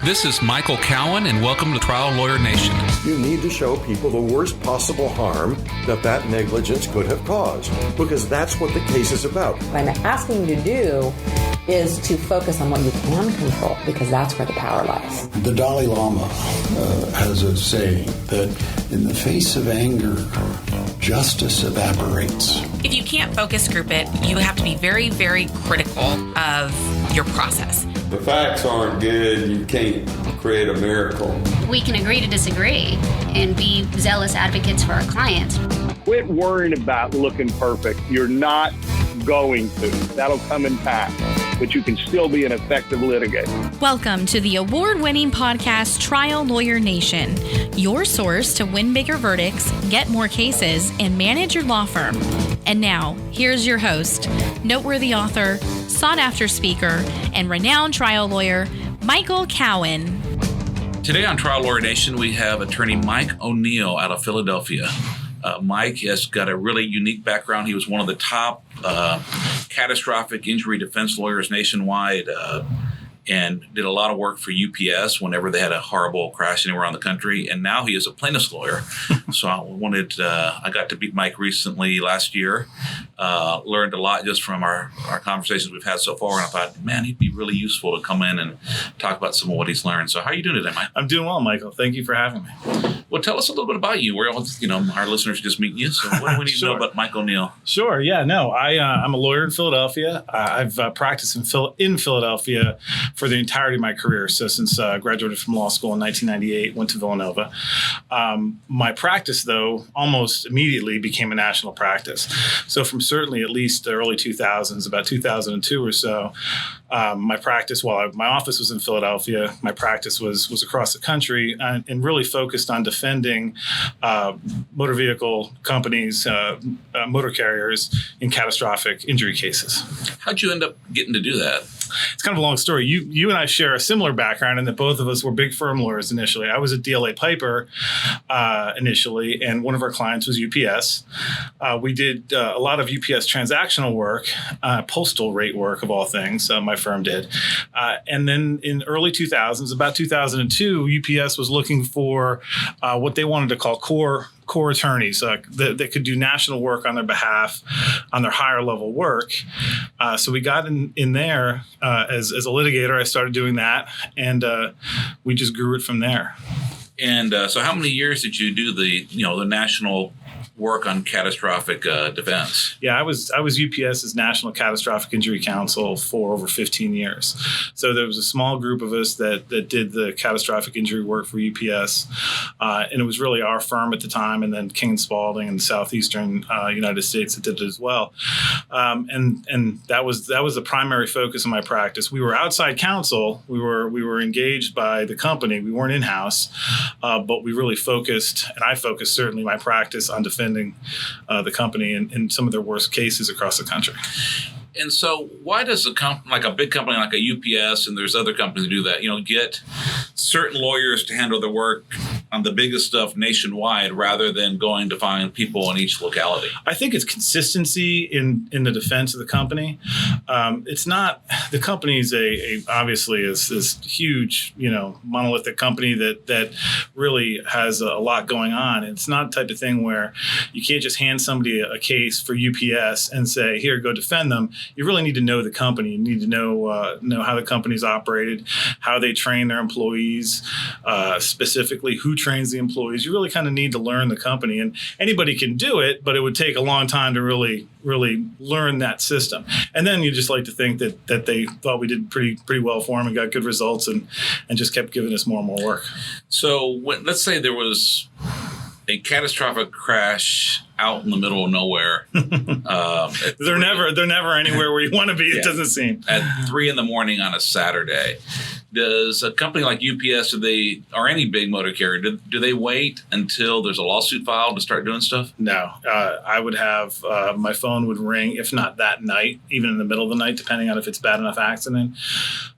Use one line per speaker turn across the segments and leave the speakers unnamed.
This is Michael Cowen, and welcome to Trial Lawyer Nation.
You need to show people the worst possible harm that negligence could have caused, because that's what the case is about.
What I'm asking you to do is to focus on what you can control, because that's where the power lies.
The Dalai Lama has a saying that in the face of anger, justice evaporates.
If you can't focus group it, you have to be very, very critical of your process.
The facts aren't good, you can't create a miracle.
We can agree to disagree and be zealous advocates for our clients.
Quit worrying about looking perfect. You're not going to. That'll come in time. But you can still be an effective litigator.
Welcome to the award-winning podcast Trial Lawyer Nation, your source to win bigger verdicts, get more cases, and manage your law firm. And now, here's your host, noteworthy author, sought-after speaker, and renowned trial lawyer, Michael Cowen.
Today on Trial Lawyer Nation, we have attorney Mike O'Neill out of Philadelphia. Mike has got a really unique background. He was one of the top catastrophic injury defense lawyers nationwide and did a lot of work for UPS whenever they had a horrible crash anywhere around the country. And now he is a plaintiff's lawyer. So I got to meet Mike recently last year, learned a lot just from our conversations we've had so far. And I thought, man, he'd be really useful to come in and talk about some of what he's learned. So how are you doing today, Mike?
I'm doing well, Michael. Thank you for having me.
Well, tell us a little bit about you. We're all, our listeners just meet you. So what do we need to know about Mike O'Neill?
Sure. Yeah, no, I'm a lawyer in Philadelphia. I've practiced in Philadelphia for the entirety of my career. So since I graduated from law school in 1998, went to Villanova. My practice, though, almost immediately became a national practice. So from certainly at least the early 2000s, about 2002 or so, my practice, my office was in Philadelphia, my practice was across the country and really focused on defending motor vehicle companies, motor carriers in catastrophic injury cases.
How'd you end up getting to do that?
It's kind of a long story. You and I share a similar background in that both of us were big firm lawyers initially. I was at DLA Piper initially, and one of our clients was UPS. We did a lot of UPS transactional work, postal rate work of all things, my firm did. And then in early 2000s, about 2002, UPS was looking for what they wanted to call core attorneys that could do national work on their behalf, on their higher level work. So we got in there as a litigator. I started doing that, and we just grew it from there.
And so how many years did you do the national work on catastrophic defense?
Yeah, I was UPS's National Catastrophic Injury Counsel for over 15 years. So there was a small group of us that did the catastrophic injury work for UPS, and it was really our firm at the time, and then King & Spalding in the southeastern United States that did it as well. And that was the primary focus of my practice. We were outside counsel. We were engaged by the company. We weren't in-house, but we really focused, and I focused certainly my practice on defending the company in some of their worst cases across the country.
And so why does a big company like a UPS, and there's other companies that do that, get certain lawyers to handle their work on the biggest stuff nationwide rather than going to find people in each locality? I
think it's consistency in the defense of the company. It's not, the company is obviously is this huge, monolithic company that really has a lot going on. It's not the type of thing where you can't just hand somebody a case for UPS and say, here, go defend them. You really need to know the company. You need to know how the company's operated, how they train their employees, specifically who trains the employees. You really kind of need to learn the company, and anybody can do it, but it would take a long time to really learn that system. And then you just like to think that they thought we did pretty well for them and got good results and just kept giving us more and more work.
So let's say there was a catastrophic crash out in the middle of nowhere.
They're never anywhere where you want to be. It doesn't seem.
At 3 a.m. on a Saturday. Does a company like UPS, or any big motor carrier, do they wait until there's a lawsuit filed to start doing stuff?
No. I would have, my phone would ring, if not that night, even in the middle of the night, depending on if it's bad enough accident.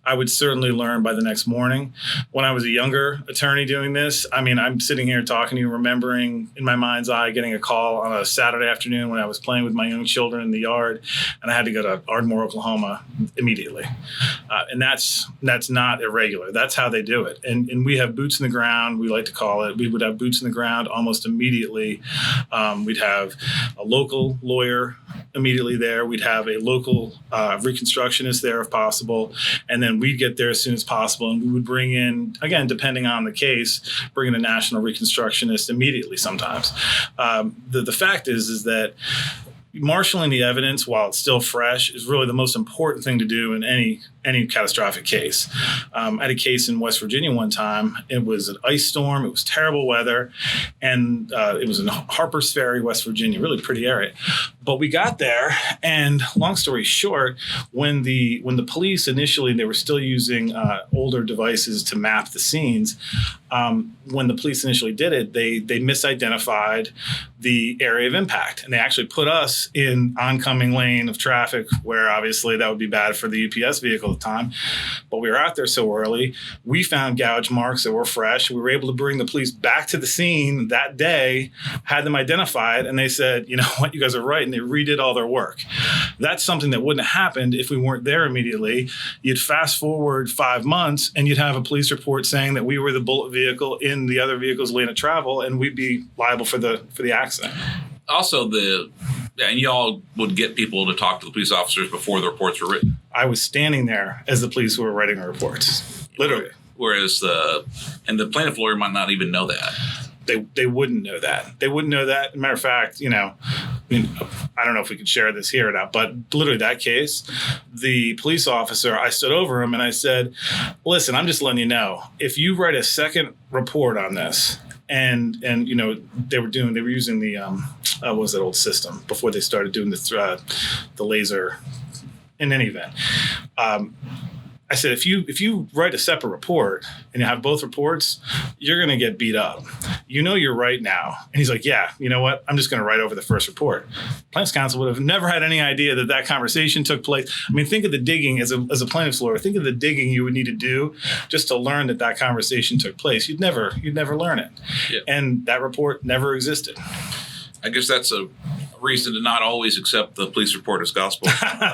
I would certainly learn by the next morning. When I was a younger attorney doing this, I mean, I'm sitting here talking to you, remembering in my mind's eye getting a call on a Saturday afternoon when I was playing with my young children in the yard, and I had to go to Ardmore, Oklahoma immediately. And that's not irregular. That's how they do it. And we have boots in the ground, we like to call it. We would have boots in the ground almost immediately. We'd have a local lawyer immediately there. We'd have a local reconstructionist there if possible. And then we'd get there as soon as possible. And we would bring in, again, depending on the case, bring in a national reconstructionist immediately sometimes. The fact is that marshaling the evidence while it's still fresh is really the most important thing to do in any catastrophic case. I had a case in West Virginia one time. It was an ice storm. It was terrible weather. And it was in Harper's Ferry, West Virginia, really pretty area. But we got there, and long story short, when the police initially, they were still using older devices to map the scenes. When the police initially did it, they misidentified the area of impact. And they actually put us in oncoming lane of traffic where obviously that would be bad for the UPS vehicle at the time. But we were out there so early. We found gouge marks that were fresh. We were able to bring the police back to the scene that day, had them identified, and they said, you know what, you guys are right. And they redid all their work. That's something that wouldn't have happened if we weren't there immediately. You'd fast forward 5 months and you'd have a police report saying that we were the bullet vehicle in the other vehicle's lane of travel, and we'd be liable for the accident.
Also, and y'all would get people to talk to the police officers before the reports were written.
I was standing there as the police were writing the reports, literally.
Whereas the plaintiff lawyer might not even know that.
They wouldn't know that. They wouldn't know that. As a matter of fact, I don't know if we could share this here or not, but literally that case, the police officer, I stood over him and I said, listen, I'm just letting you know, if you write a second report on this, and they were using the what was that old system before they started doing the laser. In any event, I said, if you write a separate report and you have both reports, you're going to get beat up. You're right now. And he's like, yeah, you know what? I'm just going to write over the first report. Plaintiff's counsel would have never had any idea that conversation took place. I mean, think of the digging as a plaintiff's lawyer. Think of the digging you would need to do just to learn that conversation took place. You'd never learn it. Yeah. And that report never existed.
I guess that's a reason to not always accept the police report as gospel.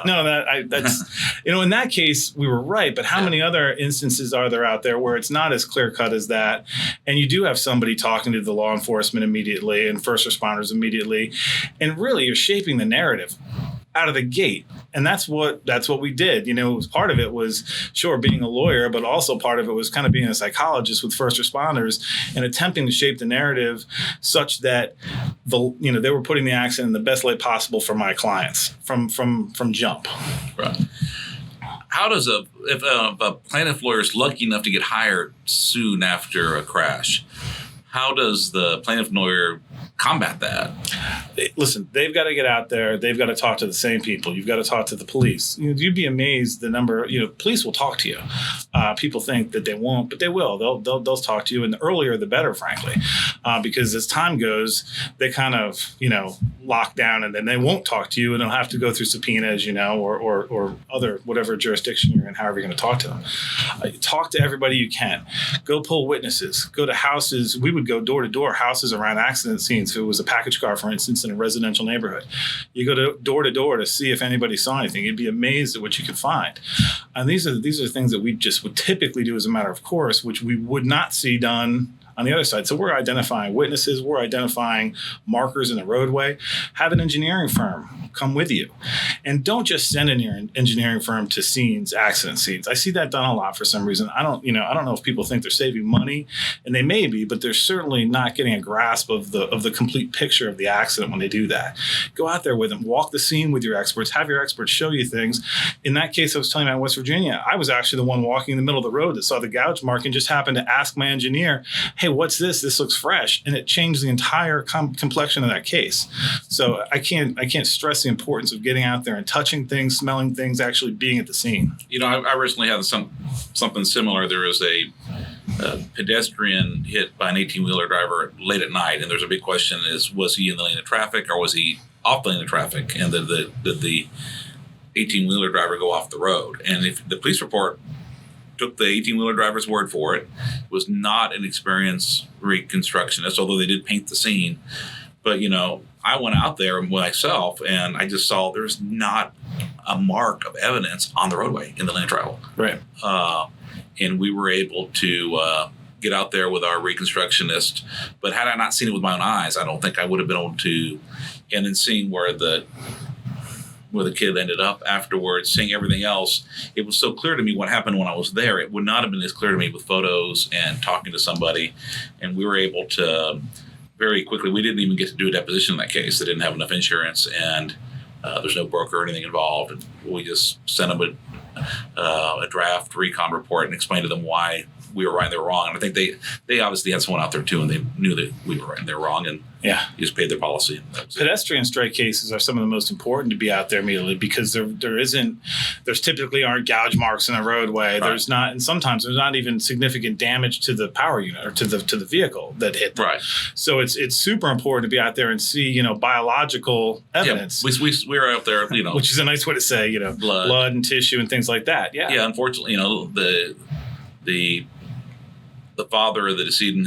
No, that's in that case we were right. But how many other instances are there out there where it's not as clear cut as that, and you do have somebody talking to the law enforcement immediately and first responders immediately, and really you're shaping the narrative out of the gate. And that's what we did. Part of it was sure being a lawyer, but also part of it was kind of being a psychologist with first responders and attempting to shape the narrative such that they were putting the accident in the best light possible for my clients from jump.
Right. How does if a plaintiff lawyer is lucky enough to get hired soon after a crash, how does the plaintiff lawyer combat that?
Listen, they've got to get out there. They've got to talk to the same people. You've got to talk to the police. You'd be amazed the number. Police will talk to you. People think that they won't, but they will. They'll talk to you, and the earlier the better, frankly, because as time goes, they kind of lock down, and then they won't talk to you, and they'll have to go through subpoenas, or other whatever jurisdiction you're in. However, you're going to talk to them. Talk to everybody you can. Go pull witnesses. Go to houses. We would go door to door, houses around accident scenes. If it was a package car, for instance, in a residential neighborhood, you go to door to see if anybody saw anything. You'd be amazed at what you could find. And these are things that we just would typically do as a matter of course, which we would not see done on the other side. So we're identifying witnesses, we're identifying markers in the roadway. Have an engineering firm come with you. And don't just send an engineering firm to scenes, accident scenes. I see that done a lot for some reason. I don't know if people think they're saving money, and they may be, but they're certainly not getting a grasp of the complete picture of the accident when they do that. Go out there with them, walk the scene with your experts, have your experts show you things. In that case I was telling you about West Virginia, I was actually the one walking in the middle of the road that saw the gouge mark and just happened to ask my engineer, hey, what's this? This looks fresh. And it changed the entire complexion of that case. So I can't stress the importance of getting out there and touching things, smelling things, actually being at the scene.
I recently had something similar. There was a pedestrian hit by an 18-wheeler driver late at night, and there's a big question was he in the lane of traffic or was he off the lane of traffic? And did the 18-wheeler driver go off the road? And if the police report took the 18-wheeler driver's word for it. Was not an experienced reconstructionist, although they did paint the scene. But, I went out there myself, and I just saw there's not a mark of evidence on the roadway in the lane of travel.
Right.
And we were able to get out there with our reconstructionist. But had I not seen it with my own eyes, I don't think I would have been able to. And then seeing where the kid ended up afterwards, seeing everything else, it was so clear to me what happened when I was there. It would not have been as clear to me with photos and talking to somebody. And we were able to very quickly, we didn't even get to do a deposition in that case. They didn't have enough insurance, and there's no broker or anything involved. And we just sent them a draft recon report and explained to them why we were right and they were wrong. And I think they obviously had someone out there too, and they knew that we were right and they were wrong, and just paid their policy.
Pedestrian strike cases are some of the most important to be out there immediately, because there's typically aren't gouge marks in the roadway. Right. There's not, and sometimes there's not even significant damage to the power unit or to the vehicle that hit them.
Right.
So it's super important to be out there and see, biological evidence.
Yeah, we were out there,
which is a nice way to say, blood and tissue and things like that. Yeah.
Yeah. Unfortunately, the father of the decedent,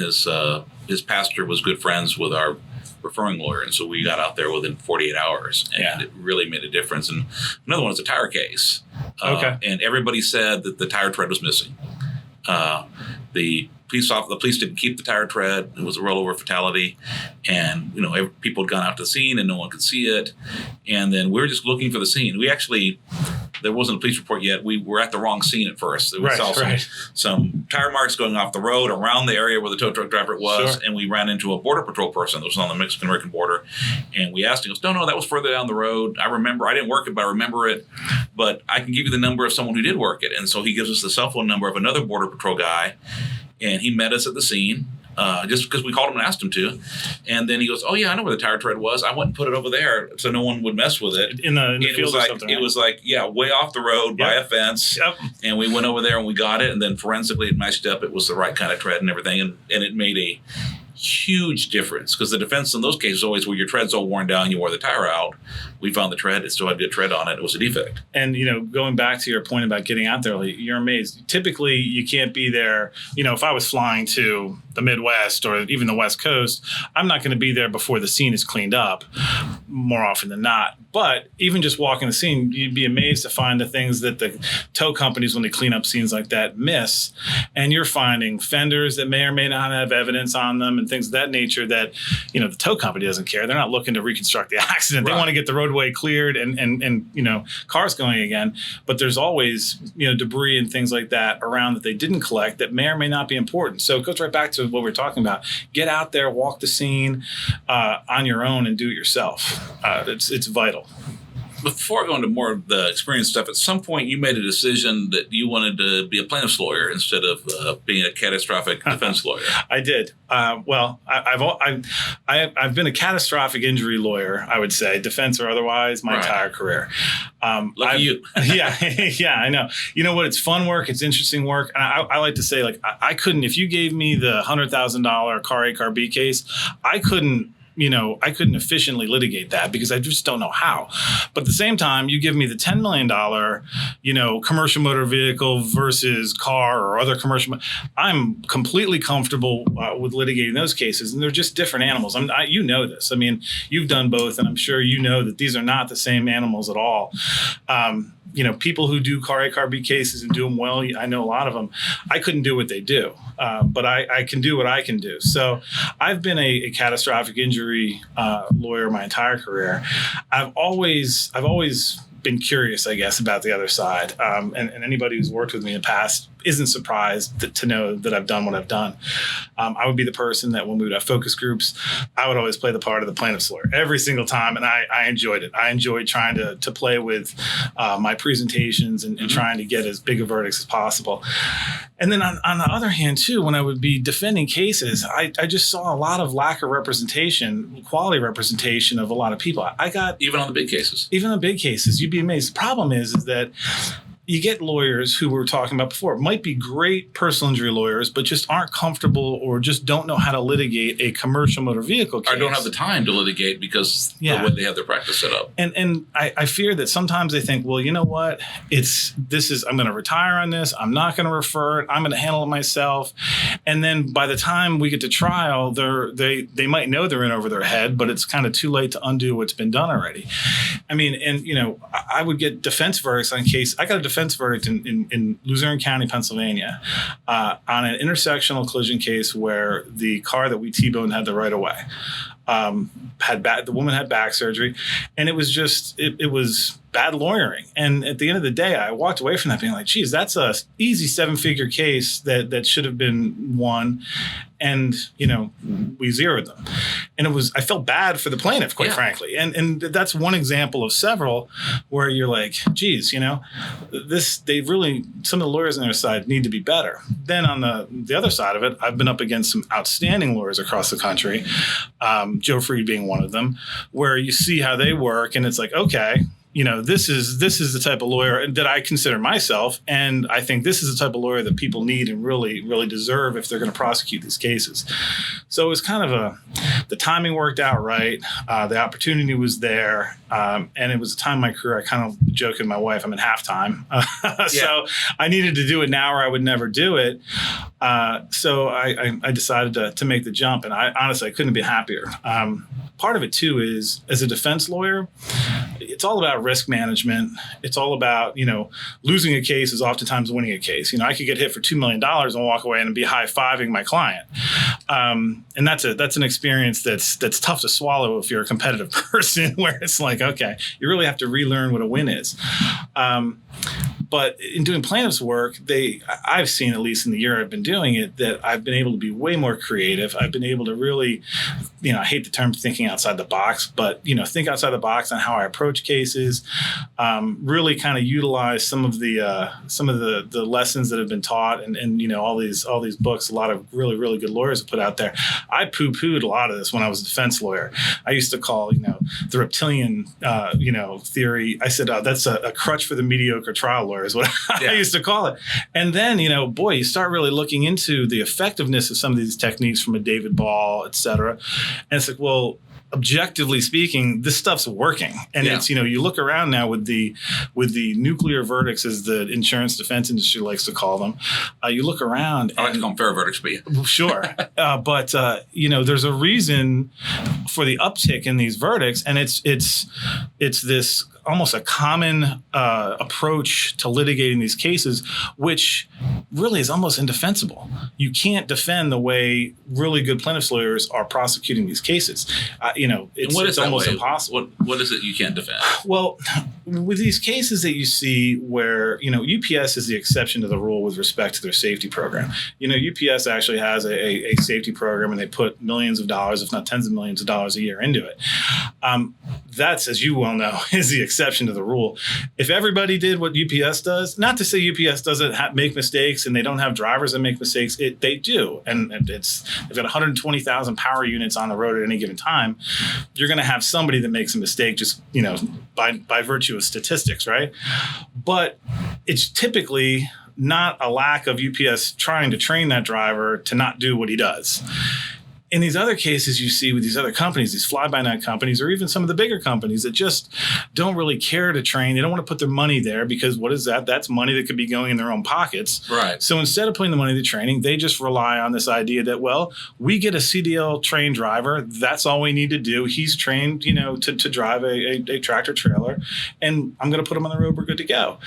his pastor was good friends with our referring lawyer, and so we got out there within 48 hours, and it really made a difference. And another one is a tire case. And everybody said that the tire tread was missing. The police didn't keep the tire tread. It was a rollover fatality, and people had gone out to the scene and no one could see it. And then we were just looking for the scene. There wasn't a police report yet. We were at the wrong scene at first. There was some tire marks going off the road around the area where the tow truck driver was, and we ran into a Border Patrol person that was on the Mexican-American border, and we asked him, he goes, no, that was further down the road. I didn't work it, but I remember it, but I can give you the number of someone who did work it. And so he gives us the cell phone number of another Border Patrol guy, and he met us at the scene. Just because we called him and asked him to. And then he goes, oh, yeah, I know where the tire tread was. I went and put it over there so no one would mess with it.
In the field or something, right?
It was way off the road by a fence. Yep. And we went over there and we got it. And then forensically it matched up. It was the right kind of tread and everything. And it made a huge difference, because the defense in those cases always where your tread's all worn down, you wore the tire out. We found the tread. It still had good tread on it. It was a defect.
And, going back to your point about getting out there, you're amazed. Typically, you can't be there. If I was flying to the Midwest or even the West Coast, I'm not going to be there before the scene is cleaned up more often than not. But even just walking the scene, you'd be amazed to find the things that the tow companies, when they clean up scenes like that, miss. And you're finding fenders that may or may not have evidence on them and things of that nature that, the tow company doesn't care. They're not looking to reconstruct the accident. They want to get the roadway cleared and cars going again. But there's always, debris and things like that around that they didn't collect that may or may not be important. So it goes right back to what we're talking about. Get out there, walk the scene on your own and do it yourself. It's vital.
Before I go into more of the experience stuff, at some point you made a decision that you wanted to be a plaintiff's lawyer instead of being a catastrophic defense lawyer.
I did. I've been a catastrophic injury lawyer, I would say, defense or otherwise, my entire career.
Lucky you.
Yeah, I know. You know what? It's fun work. It's interesting work. And I like to say, I couldn't, if you gave me the $100,000 car A, car B case, I couldn't efficiently litigate that because I just don't know how. But at the same time, you give me the $10 million, commercial motor vehicle versus car or other commercial. I'm completely comfortable with litigating those cases, and they're just different animals. You know this. I mean, you've done both, and I'm sure you know that these are not the same animals at all. People who do car A, car B cases and do them well, I know a lot of them. I couldn't do what they do, but I can do what I can do. So I've been a catastrophic injury lawyer my entire career. I've always been curious, I guess, about the other side. And anybody who's worked with me in the past isn't surprised to know that I've done what I've done. I would be the person that when we would have focus groups, I would always play the part of the plaintiff's lawyer every single time. And I enjoyed it. I enjoyed trying to play with my presentations and trying to get as big a verdicts as possible. And then on the other hand, too, when I would be defending cases, I just saw a lot of lack of representation, quality representation of a lot of people. I got
even on the big cases.
Even the big cases, you'd be amazed. The problem is that you get lawyers who we were talking about before, might be great personal injury lawyers, but just aren't comfortable or just don't know how to litigate a commercial motor vehicle case.
Or don't have the time to litigate because the way they have their practice set up.
And I fear that sometimes they think, well, you know what? I'm going to retire on this. I'm not going to refer it. I'm going to handle it myself. And then by the time we get to trial, they might know they're in over their head, but it's kind of too late to undo what's been done already. I mean, and I would get defense verdicts on case. I got a defense verdict in Luzerne County, Pennsylvania, on an intersectional collision case where the car that we T-boned had the right of way. The woman had back surgery, and it was just it was bad lawyering. And at the end of the day, I walked away from that being like, geez, that's a easy 7-figure case that should have been won. And, we zeroed them. And I felt bad for the plaintiff, quite frankly. And that's one example of several where you're like, geez, some of the lawyers on their side need to be better. Then on the other side of it, I've been up against some outstanding lawyers across the country, Joe Freed being one of them, where you see how they work and it's like, okay, this is the type of lawyer that I consider myself, and I think this is the type of lawyer that people need and really, really deserve if they're going to prosecute these cases. So it was kind of the timing worked out right. The opportunity was there, and it was a time in my career I kind of joke with my wife, I'm in halftime. So I needed to do it now or I would never do it. So I decided to make the jump, and I honestly couldn't be happier. Part of it, too, is as a defense lawyer, it's all about risk management. It's all about, losing a case is oftentimes winning a case. I could get hit for $2 million and walk away and be high-fiving my client. And that's an experience that's tough to swallow if you're a competitive person, where it's like, okay, you really have to relearn what a win is. But in doing plaintiff's work, I've seen, at least in the year I've been doing it, that I've been able to be way more creative. I've been able to really, I hate the term thinking outside the box, but, think outside the box on how I approach cases, really kind of utilize some of the lessons that have been taught and all these books, a lot of really, really good lawyers have put out there. I poo-pooed a lot of this when I was a defense lawyer. I used to call, the reptilian, theory. I said, that's a crutch for the mediocre trial lawyer is what I used to call it. And then, you start really looking into the effectiveness of some of these techniques from a David Ball, et cetera. And it's like, well, objectively speaking, this stuff's working. And it's, you look around now with the nuclear verdicts, as the insurance defense industry likes to call them. You look around.
I like to call them fair verdicts, but yeah.
Sure. But there's a reason for the uptick in these verdicts. And it's this almost a common approach to litigating these cases, which really is almost indefensible. You can't defend the way really good plaintiffs lawyers are prosecuting these cases. It's almost impossible.
What is it you can't defend?
Well, with these cases that you see where, UPS is the exception to the rule with respect to their safety program. UPS actually has a safety program, and they put millions of dollars, if not tens of millions of dollars a year into it. That's, as you well know, is the exception to the rule. If everybody did what UPS does, not to say UPS doesn't make mistakes and they don't have drivers that make mistakes, they do. And they've got 120,000 power units on the road at any given time. You're going to have somebody that makes a mistake just, by virtue of statistics, right? But it's typically not a lack of UPS trying to train that driver to not do what he does. In these other cases you see with these other companies, these fly-by-night companies, or even some of the bigger companies that just don't really care to train. They don't want to put their money there because what is that? That's money that could be going in their own pockets. Right. So instead of putting the money to training, they just rely on this idea that, well, we get a CDL trained driver. That's all we need to do. He's trained, to drive a tractor trailer, and I'm going to put him on the road. We're good to go.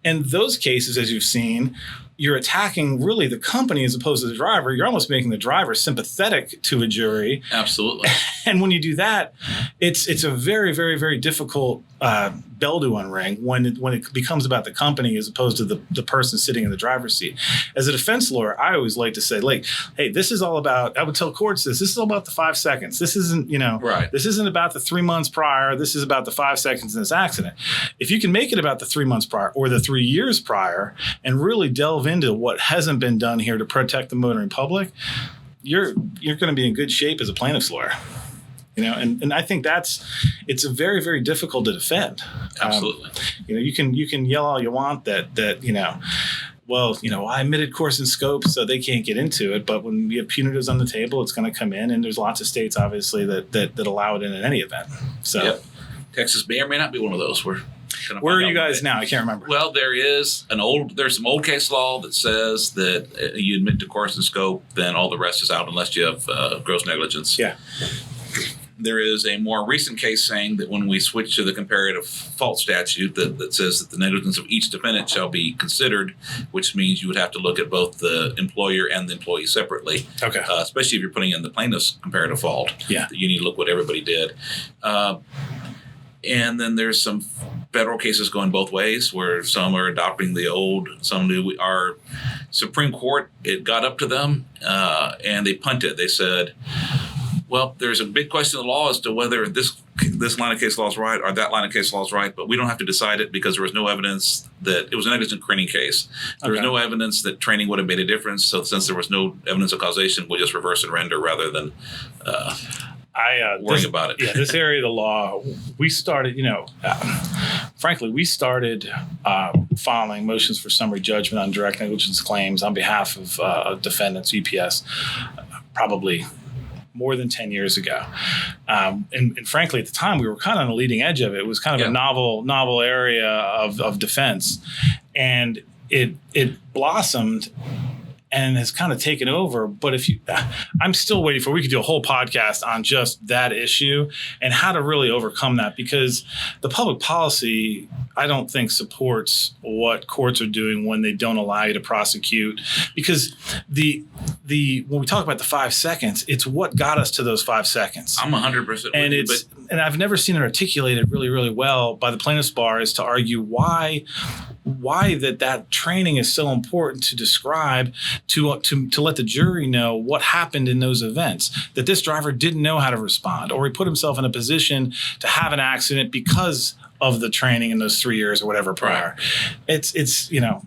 And those cases, as you've seen, you're attacking really the company as opposed to the driver. You're almost making the driver sympathetic to a jury.
Absolutely.
And when you do that, it's a very, very, very difficult bell to unring when it becomes about the company as opposed to the person sitting in the driver's seat. As a defense lawyer, I always like to say, hey, this is all about, I would tell courts this is all about the 5 seconds. This isn't, right. This isn't about the 3 months prior. This is about the 5 seconds in this accident. If you can make it about the 3 months prior or the 3 years prior and really delve into what hasn't been done here to protect the motoring public, you're going to be in good shape as a plaintiff's lawyer. And I think it's a very, very difficult to defend.
Absolutely.
You can yell all you want that I omitted course and scope, so they can't get into it. But when you have punitives on the table, it's going to come in, and there's lots of states, obviously, that allow it in any event. So,
yep. Texas may or may not be one of those. Where
are you guys now? I can't remember.
Well, there's some old case law that says that you admit to course and scope, then all the rest is out unless you have gross negligence.
Yeah.
There is a more recent case saying that when we switch to the comparative fault statute that says that the negligence of each defendant shall be considered, which means you would have to look at both the employer and the employee separately.
Okay.
Especially if you're putting in the plaintiff's comparative fault.
Yeah.
You need to look what everybody did. And then there's some federal cases going both ways where some are adopting the old, some new. Our Supreme Court, it got up to them and they punted. They said, well, there's a big question of the law as to whether this line of case law is right or that line of case law is right, but we don't have to decide it because there was no evidence that it was a negligent training case. There was no evidence that training would have made a difference. So since there was no evidence of causation, we'll just reverse and render rather than worrying about it.
Yeah, this area of the law, we started, frankly, we started filing motions for summary judgment on direct negligence claims on behalf of defendants, UPS, probably more than 10 years ago. And frankly, at the time, we were kind of on the leading edge of it. It was kind of a novel area of defense. And it blossomed and has kind of taken over. But I'm still waiting we could do a whole podcast on just that issue and how to really overcome that, because the public policy, I don't think, supports what courts are doing when they don't allow you to prosecute. Because when we talk about the 5 seconds, it's what got us to those 5 seconds.
I'm 100%
and I've never seen it articulated really, really well by the plaintiff's bar is to argue why that training is so important to describe to let the jury know what happened in those events, that this driver didn't know how to respond, or he put himself in a position to have an accident because of the training in those 3 years or whatever prior. Right.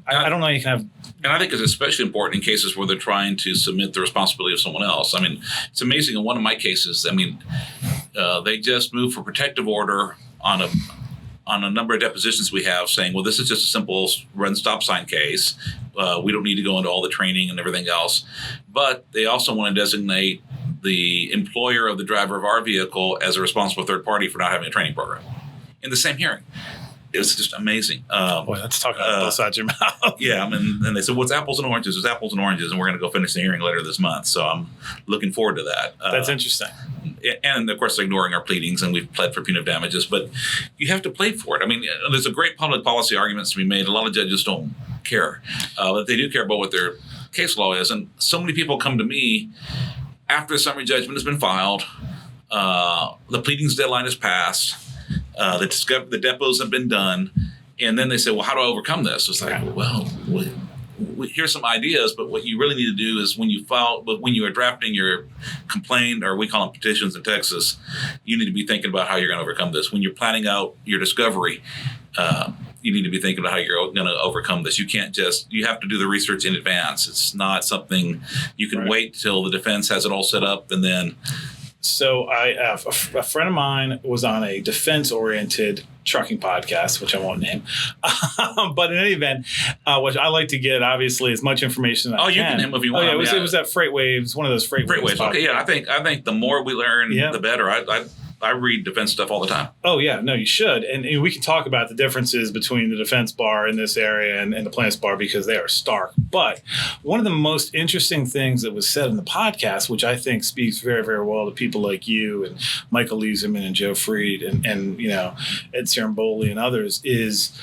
I don't know you can have.
And I think it's especially important in cases where they're trying to submit the responsibility of someone else. I mean, it's amazing. In one of my cases, they just moved for protective order on a number of depositions we have saying, well, this is just a simple run stop sign case. We don't need to go into all the training and everything else. But they also want to designate the employer of the driver of our vehicle as a responsible third party for not having a training program in the same hearing. It was just amazing.
Boy, that's talking about both sides of your mouth.
Yeah, and they said, well, it's apples and oranges. It's apples and oranges, and we're going to go finish the hearing later this month. So I'm looking forward to that.
That's interesting.
And, of course, ignoring our pleadings, and we've pled for punitive damages. But you have to plead for it. I mean, there's a great public policy arguments to be made. A lot of judges don't care. But they do care about what their case law is. And so many people come to me after the summary judgment has been filed, the pleadings deadline is passed, the depots have been done, and then they say, well, how do I overcome this? It's like, well, here's some ideas, but what you really need to do is when you are drafting your complaint, or we call them petitions in Texas, you need to be thinking about how you're going to overcome this. When you're planning out your discovery, you need to be thinking about how you're going to overcome this. You have to do the research in advance. It's not something you can wait till the defense has it all set up and then.
So a friend of mine was on a defense-oriented trucking podcast, which I won't name. But in any event, which I like to get, obviously, as much information as I can.
You can name if you want.
Oh, yeah, it was at Freight Waves, one of those Freight Waves.
Okay, yeah, I think the more we learn, the better. I read defense stuff all the time.
Oh, yeah. No, you should. And we can talk about the differences between the defense bar in this area and the plaintiff's bar, because they are stark. But one of the most interesting things that was said in the podcast, which I think speaks very, very well to people like you and Michael Leeserman and Joe Freed and Ed Ciaramboli and others, is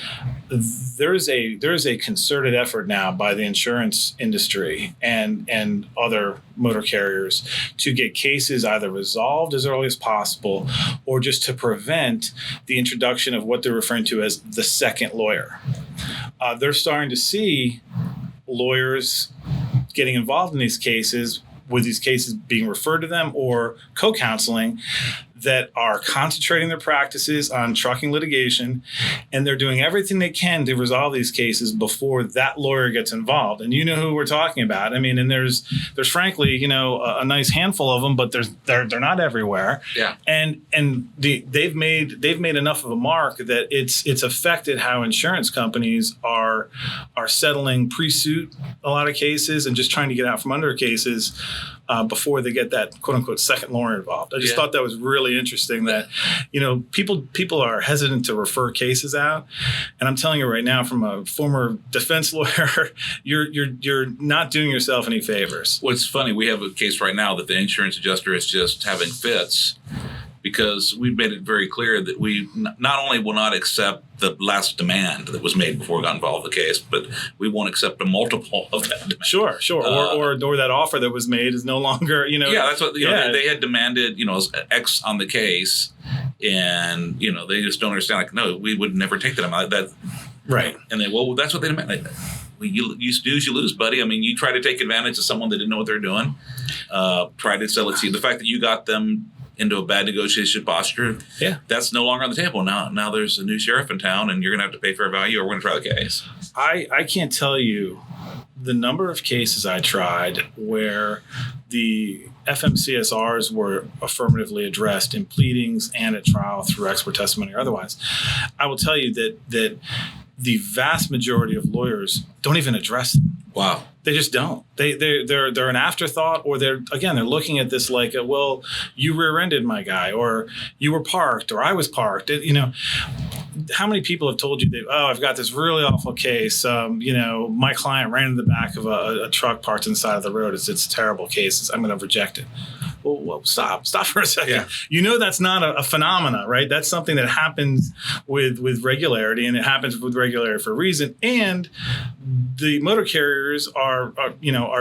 there's a concerted effort now by the insurance industry and other motor carriers to get cases either resolved as early as possible, or just to prevent the introduction of what they're referring to as the second lawyer. They're starting to see lawyers getting involved in these cases, with these cases being referred to them or co-counseling, that are concentrating their practices on trucking litigation, and they're doing everything they can to resolve these cases before that lawyer gets involved. And you know who we're talking about. I mean, and there's frankly, a nice handful of them, but they're not everywhere.
Yeah.
And they've made enough of a mark that it's affected how insurance companies are settling pre-suit a lot of cases and just trying to get out from under cases before they get that quote unquote second lawyer involved. I just thought that was really interesting that, people are hesitant to refer cases out. And I'm telling you right now, from a former defense lawyer, you're not doing yourself any favors.
Well, it's funny. We have a case right now that the insurance adjuster is just having fits because we've made it very clear that we not only will not accept the last demand that was made before we got involved in the case, but we won't accept a multiple of that demand.
Sure. Or that offer that was made is no longer,
Yeah, that's what, they had demanded, X on the case, and, they just don't understand, like, no, we would never take that amount.
Right.
And they, well, that's what they demand. Like, you lose, you lose, buddy. I mean, you try to take advantage of someone that didn't know what they're doing, try to sell it to you. The fact that you got them into a bad negotiation posture, that's no longer on the table. Now there's a new sheriff in town, and you're going to have to pay fair value, or we're going to try the case.
I can't tell you the number of cases I tried where the FMCSRs were affirmatively addressed in pleadings and at trial through expert testimony or otherwise. I will tell you that the vast majority of lawyers don't even address them.
Wow.
They just don't. They're an afterthought, or they're looking at this like, well, you rear-ended my guy, or you were parked, or I was parked. How many people have told you that, I've got this really awful case. My client ran in the back of a truck parked on the side of the road. It's a terrible case. I'm going to reject it. Well, stop for a second. Yeah. That's not a phenomena, right? That's something that happens with regularity, and it happens with regularity for a reason. And the motor carriers are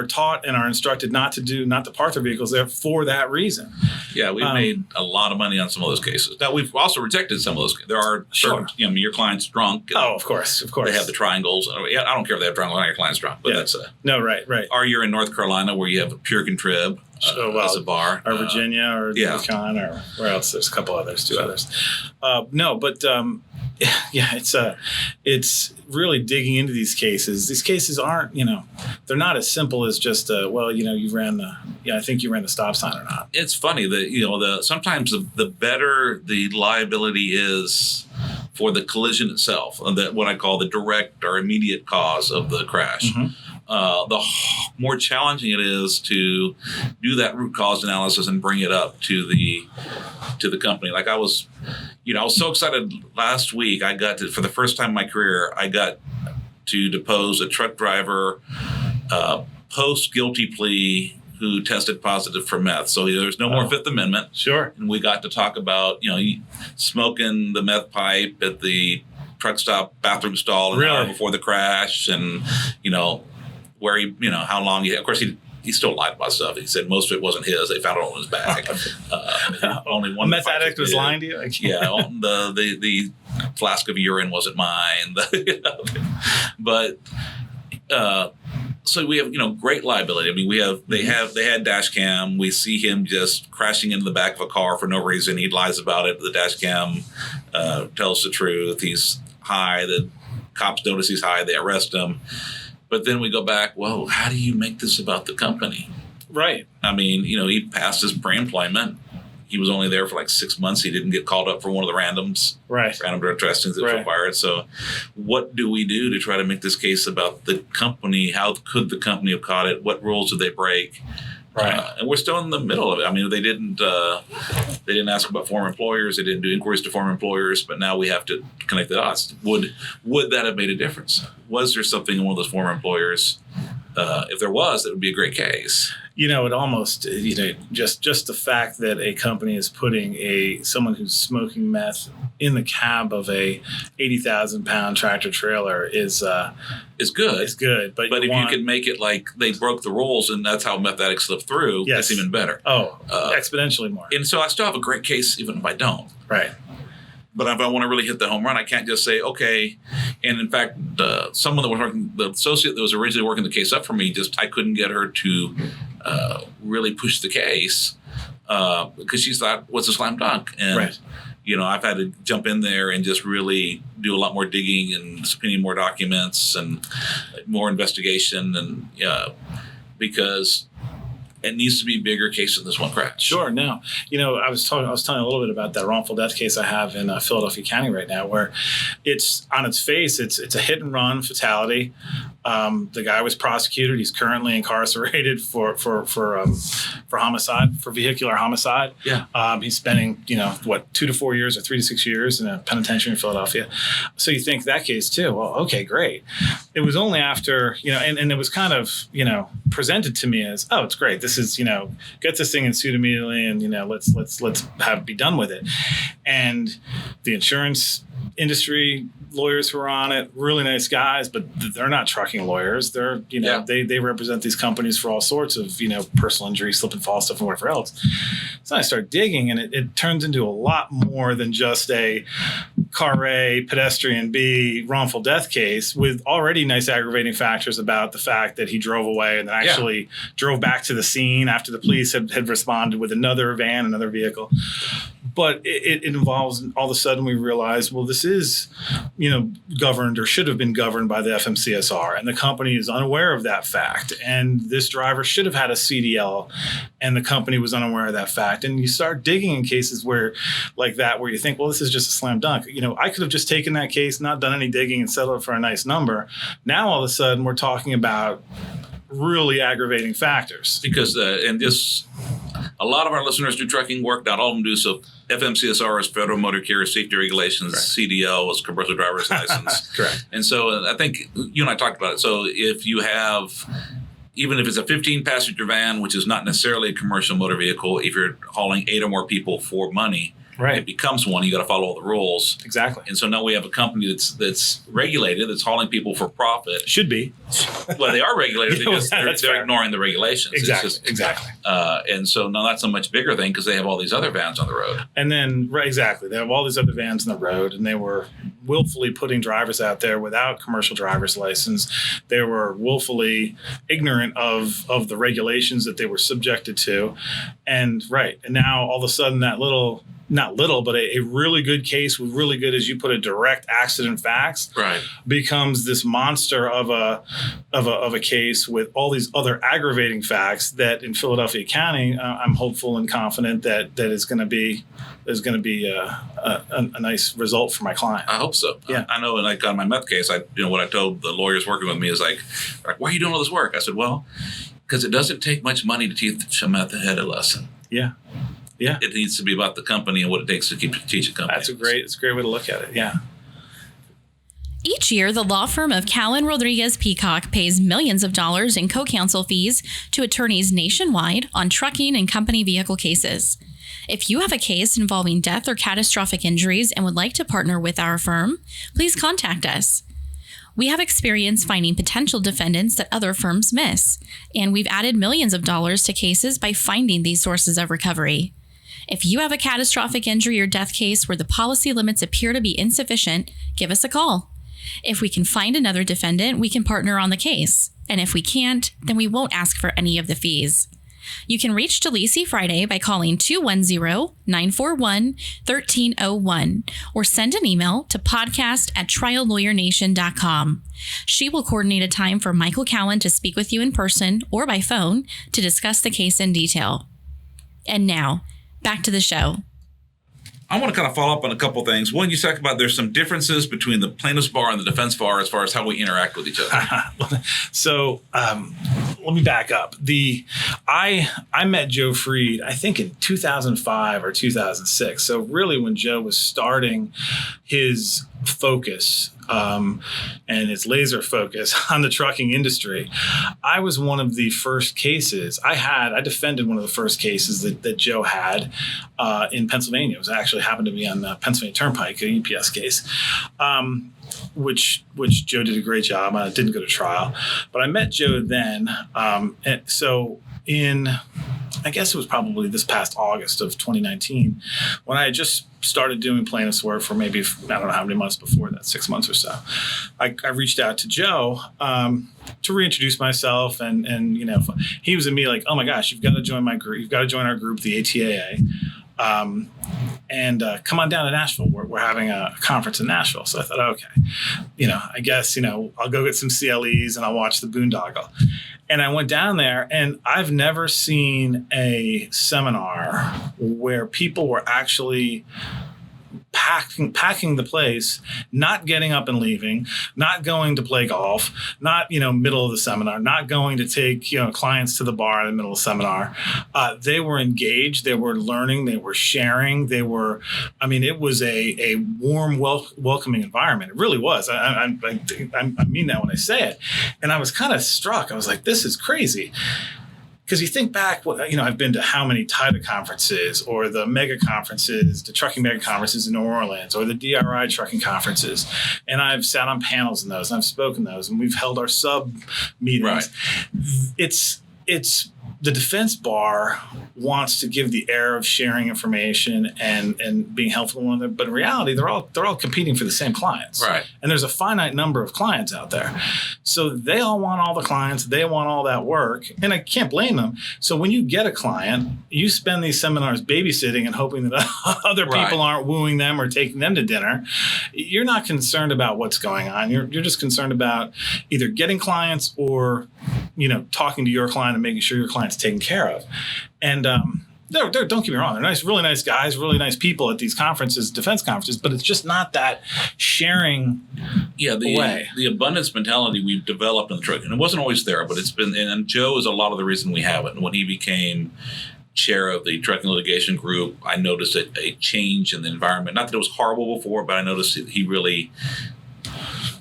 taught and are instructed not to park their vehicles there for that reason.
Yeah, we've made a lot of money on some of those cases. Now, we've also rejected some of those. There are certain, your client's drunk.
Oh, of course.
They have the triangles. I don't care if they have triangles on your client's drunk, but that's
no, right.
Or you're in North Carolina where you have a pure contrib as a bar.
Or Virginia or North Carolina, or where else? There's a couple others, two others. It's really digging into these cases. These cases aren't, they're not as simple as just, I think you ran the stop sign or not.
It's funny that, sometimes the better the liability is for the collision itself, what I call the direct or immediate cause of the crash. Mm-hmm. The more challenging it is to do that root cause analysis and bring it up to the company. Like I was so excited last week. I got to, for the first time in my career, I got to depose a truck driver post guilty plea who tested positive for meth. So there's no more Fifth Amendment.
Sure.
And we got to talk about, smoking the meth pipe at the truck stop bathroom stall an hour before the crash, and, where he, how long he, of course, he still lied about stuff. He said most of it wasn't his. They found it on his bag. Only one
meth addict was lying to you?
The flask of urine wasn't mine. But so we have, great liability. I mean, they had dash cam. We see him just crashing into the back of a car for no reason. He lies about it. The dash cam tells the truth. He's high. The cops notice he's high. They arrest him. But then we go back, well, how do you make this about the company?
Right.
I mean, he passed his pre-employment. He was only there for like 6 months. He didn't get called up for one of the randoms.
Right.
Random drug testings that was required. So what do we do to try to make this case about the company? How could the company have caught it? What rules did they break?
Right.
And we're still in the middle of it. I mean, they didn't ask about former employers. They didn't do inquiries to former employers. But now we have to connect the dots. Would that have made a difference? Was there something in one of those former employers? If there was, that would be a great case.
It almost, just the fact that a company is putting someone who's smoking meth in the cab of a 80,000-pound tractor trailer is good.
It's good. But if you could make it like they broke the rules and that's how meth addicts slipped through, that's even better.
Oh, exponentially more.
And so I still have a great case even if I don't.
Right.
But if I want to really hit the home run, I can't just say, okay. And in fact, someone that was working, the associate that was originally working the case up for me, I couldn't get her to really push the case because she thought was a slam dunk. And,
Right.
I've had to jump in there and just really do a lot more digging and subpoenaing more documents and more investigation, and because it needs to be a bigger case than this one crash.
Sure. No. I was telling a little bit about that wrongful death case I have in Philadelphia County right now, where it's on its face, it's a hit and run fatality. The guy was prosecuted. He's currently incarcerated for homicide, for vehicular homicide.
Yeah.
He's spending 2 to 4 years or 3 to 6 years in a penitentiary in Philadelphia. So you think that case too? Well, okay, great. It was only after and it was kind of presented to me as, oh, it's great. This is get this thing in suit immediately, and let's be done with it. And the insurance industry lawyers who are on it, really nice guys, but they're not trucking lawyers. They're they represent these companies for all sorts of personal injury, slip and fall stuff, and whatever else. So I start digging, and it turns into a lot more than just a car A, pedestrian B, wrongful death case with already nice aggravating factors about the fact that he drove away and then actually drove back to the scene after the police had responded with another van, another vehicle. But it involves, all of a sudden we realize, well, this is, governed or should have been governed by the FMCSR, and the company is unaware of that fact. And this driver should have had a CDL, and the company was unaware of that fact. And you start digging in cases where you think, well, this is just a slam dunk. I could have just taken that case, not done any digging, and settled it for a nice number. Now, all of a sudden, we're talking about really aggravating factors.
Because, a lot of our listeners do trucking work, not all of them do. So FMCSR is Federal Motor Carrier Safety Regulations, right. CDL is Commercial Driver's License.
Correct.
And so I think you and I talked about it. So if you have, even if it's a 15-passenger van, which is not necessarily a commercial motor vehicle, if you're hauling 8 or more people for money,
right,
it becomes one. You got to follow all the rules.
Exactly.
And so now we have a company that's regulated, that's hauling people for profit.
Should be.
Well, they are regulated because they're ignoring the regulations.
Exactly.
And so now that's a much bigger thing because they have all these other vans on the road.
And then, exactly. They have all these other vans on the road, and they were willfully putting drivers out there without commercial driver's license. They were willfully ignorant of the regulations that they were subjected to. And now all of a sudden that but a really good case with really good, as you put it, direct accident facts,
right,
becomes this monster of a case with all these other aggravating facts that in Philadelphia County, I'm hopeful and confident that is going to be a nice result for my client.
I hope so.
Yeah,
I know. And on my meth case, what I told the lawyers working with me is like, why are you doing all this work? I said, well, because it doesn't take much money to teach a meth head a lesson.
Yeah. Yeah,
it needs to be about the company and what it takes to teach a company.
It's a great way to look at it. Yeah.
Each year, the law firm of Cowen Rodriguez Peacock pays millions of dollars in co-counsel fees to attorneys nationwide on trucking and company vehicle cases. If you have a case involving death or catastrophic injuries and would like to partner with our firm, please contact us. We have experience finding potential defendants that other firms miss, and we've added millions of dollars to cases by finding these sources of recovery. If you have a catastrophic injury or death case where the policy limits appear to be insufficient, give us a call. If we can find another defendant, we can partner on the case. And if we can't, then we won't ask for any of the fees. You can reach Delisi Friday by calling 210-941-1301 or send an email to podcast@triallawyernation.com. She will coordinate a time for Michael Cowen to speak with you in person or by phone to discuss the case in detail. And now, back to the show.
I want to kind of follow up on a couple things. One, you talked about there's some differences between the plaintiff's bar and the defense bar as far as how we interact with each other.
So let me back up. I met Joe Freed, I think in 2005 or 2006. So really when Joe was starting his focus and his laser focus on the trucking industry, I was one of the first cases I defended one of the first cases that Joe had in Pennsylvania. It was actually happened to be on the Pennsylvania Turnpike, a UPS case, which Joe did a great job. I didn't go to trial, but I met Joe then. And so in I guess it was probably this past August of 2019, when I had just started doing plaintiff's work for maybe, I don't know how many months before that, 6 months or so. I reached out to Joe to reintroduce myself, and he was immediately like, oh my gosh, you've got to join my group. You've got to join our group, the ATAA. And come on down to Nashville. We're having a conference in Nashville. So I thought, okay, I guess, I'll go get some CLEs and I'll watch the boondoggle. And I went down there, and I've never seen a seminar where people were actually packing the place, not getting up and leaving, not going to play golf, not, middle of the seminar, not going to take, clients to the bar in the middle of the seminar. They were engaged. They were learning. They were sharing. It was a warm, welcoming environment. It really was. I mean that when I say it. And I was kind of struck. I was like, this is crazy. Because you think back, I've been to how many TIDA conferences, or the mega conferences, the trucking mega conferences in New Orleans, or the DRI trucking conferences. And I've sat on panels in those, and I've spoken those, and we've held our sub meetings. Right. It's the defense bar wants to give the air of sharing information and being helpful to one another, but in reality, they're all competing for the same clients. Right. And there's a finite number of clients out there. So they all want all the clients, they want all that work, and I can't blame them. So when you get a client, you spend these seminars babysitting and hoping that other people aren't wooing them or taking them to dinner. You're not concerned about what's going on. You're just concerned about either getting clients or, talking to your client and making sure your client's taken care of. And don't get me wrong, they're really nice guys, really nice people at these conferences, defense conferences, but it's just not that sharing way.
The abundance mentality we've developed in the truck, and it wasn't always there, but it's been, and Joe is a lot of the reason we have it. And when he became chair of the trucking litigation group, I noticed a change in the environment. Not that it was horrible before, but I noticed that he really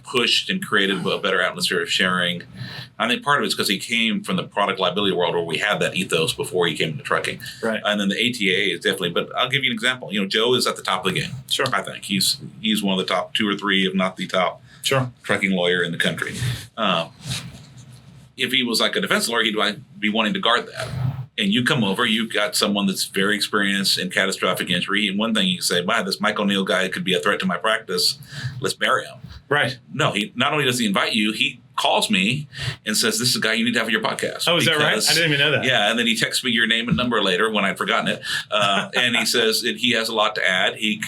pushed and created a better atmosphere of sharing. I think part of it's because he came from the product liability world where we had that ethos before he came into trucking. Right. And then the ATA is definitely, but I'll give you an example. Joe is at the top of the game. Sure. I think he's one of the top 2 or 3, if not the top trucking lawyer in the country. If he was like a defense lawyer, he'd be wanting to guard that. And you come over, you've got someone that's very experienced in catastrophic injury. And one thing you can say, wow, this Mike O'Neill guy could be a threat to my practice. Let's bury him. Right. No, he not only does he invite you, he calls me and says, this is a guy you need to have on your podcast.
Oh, is that right? I didn't even know that.
Yeah. And then he texts me your name and number later when I'd forgotten it. And he says that he has a lot to add. He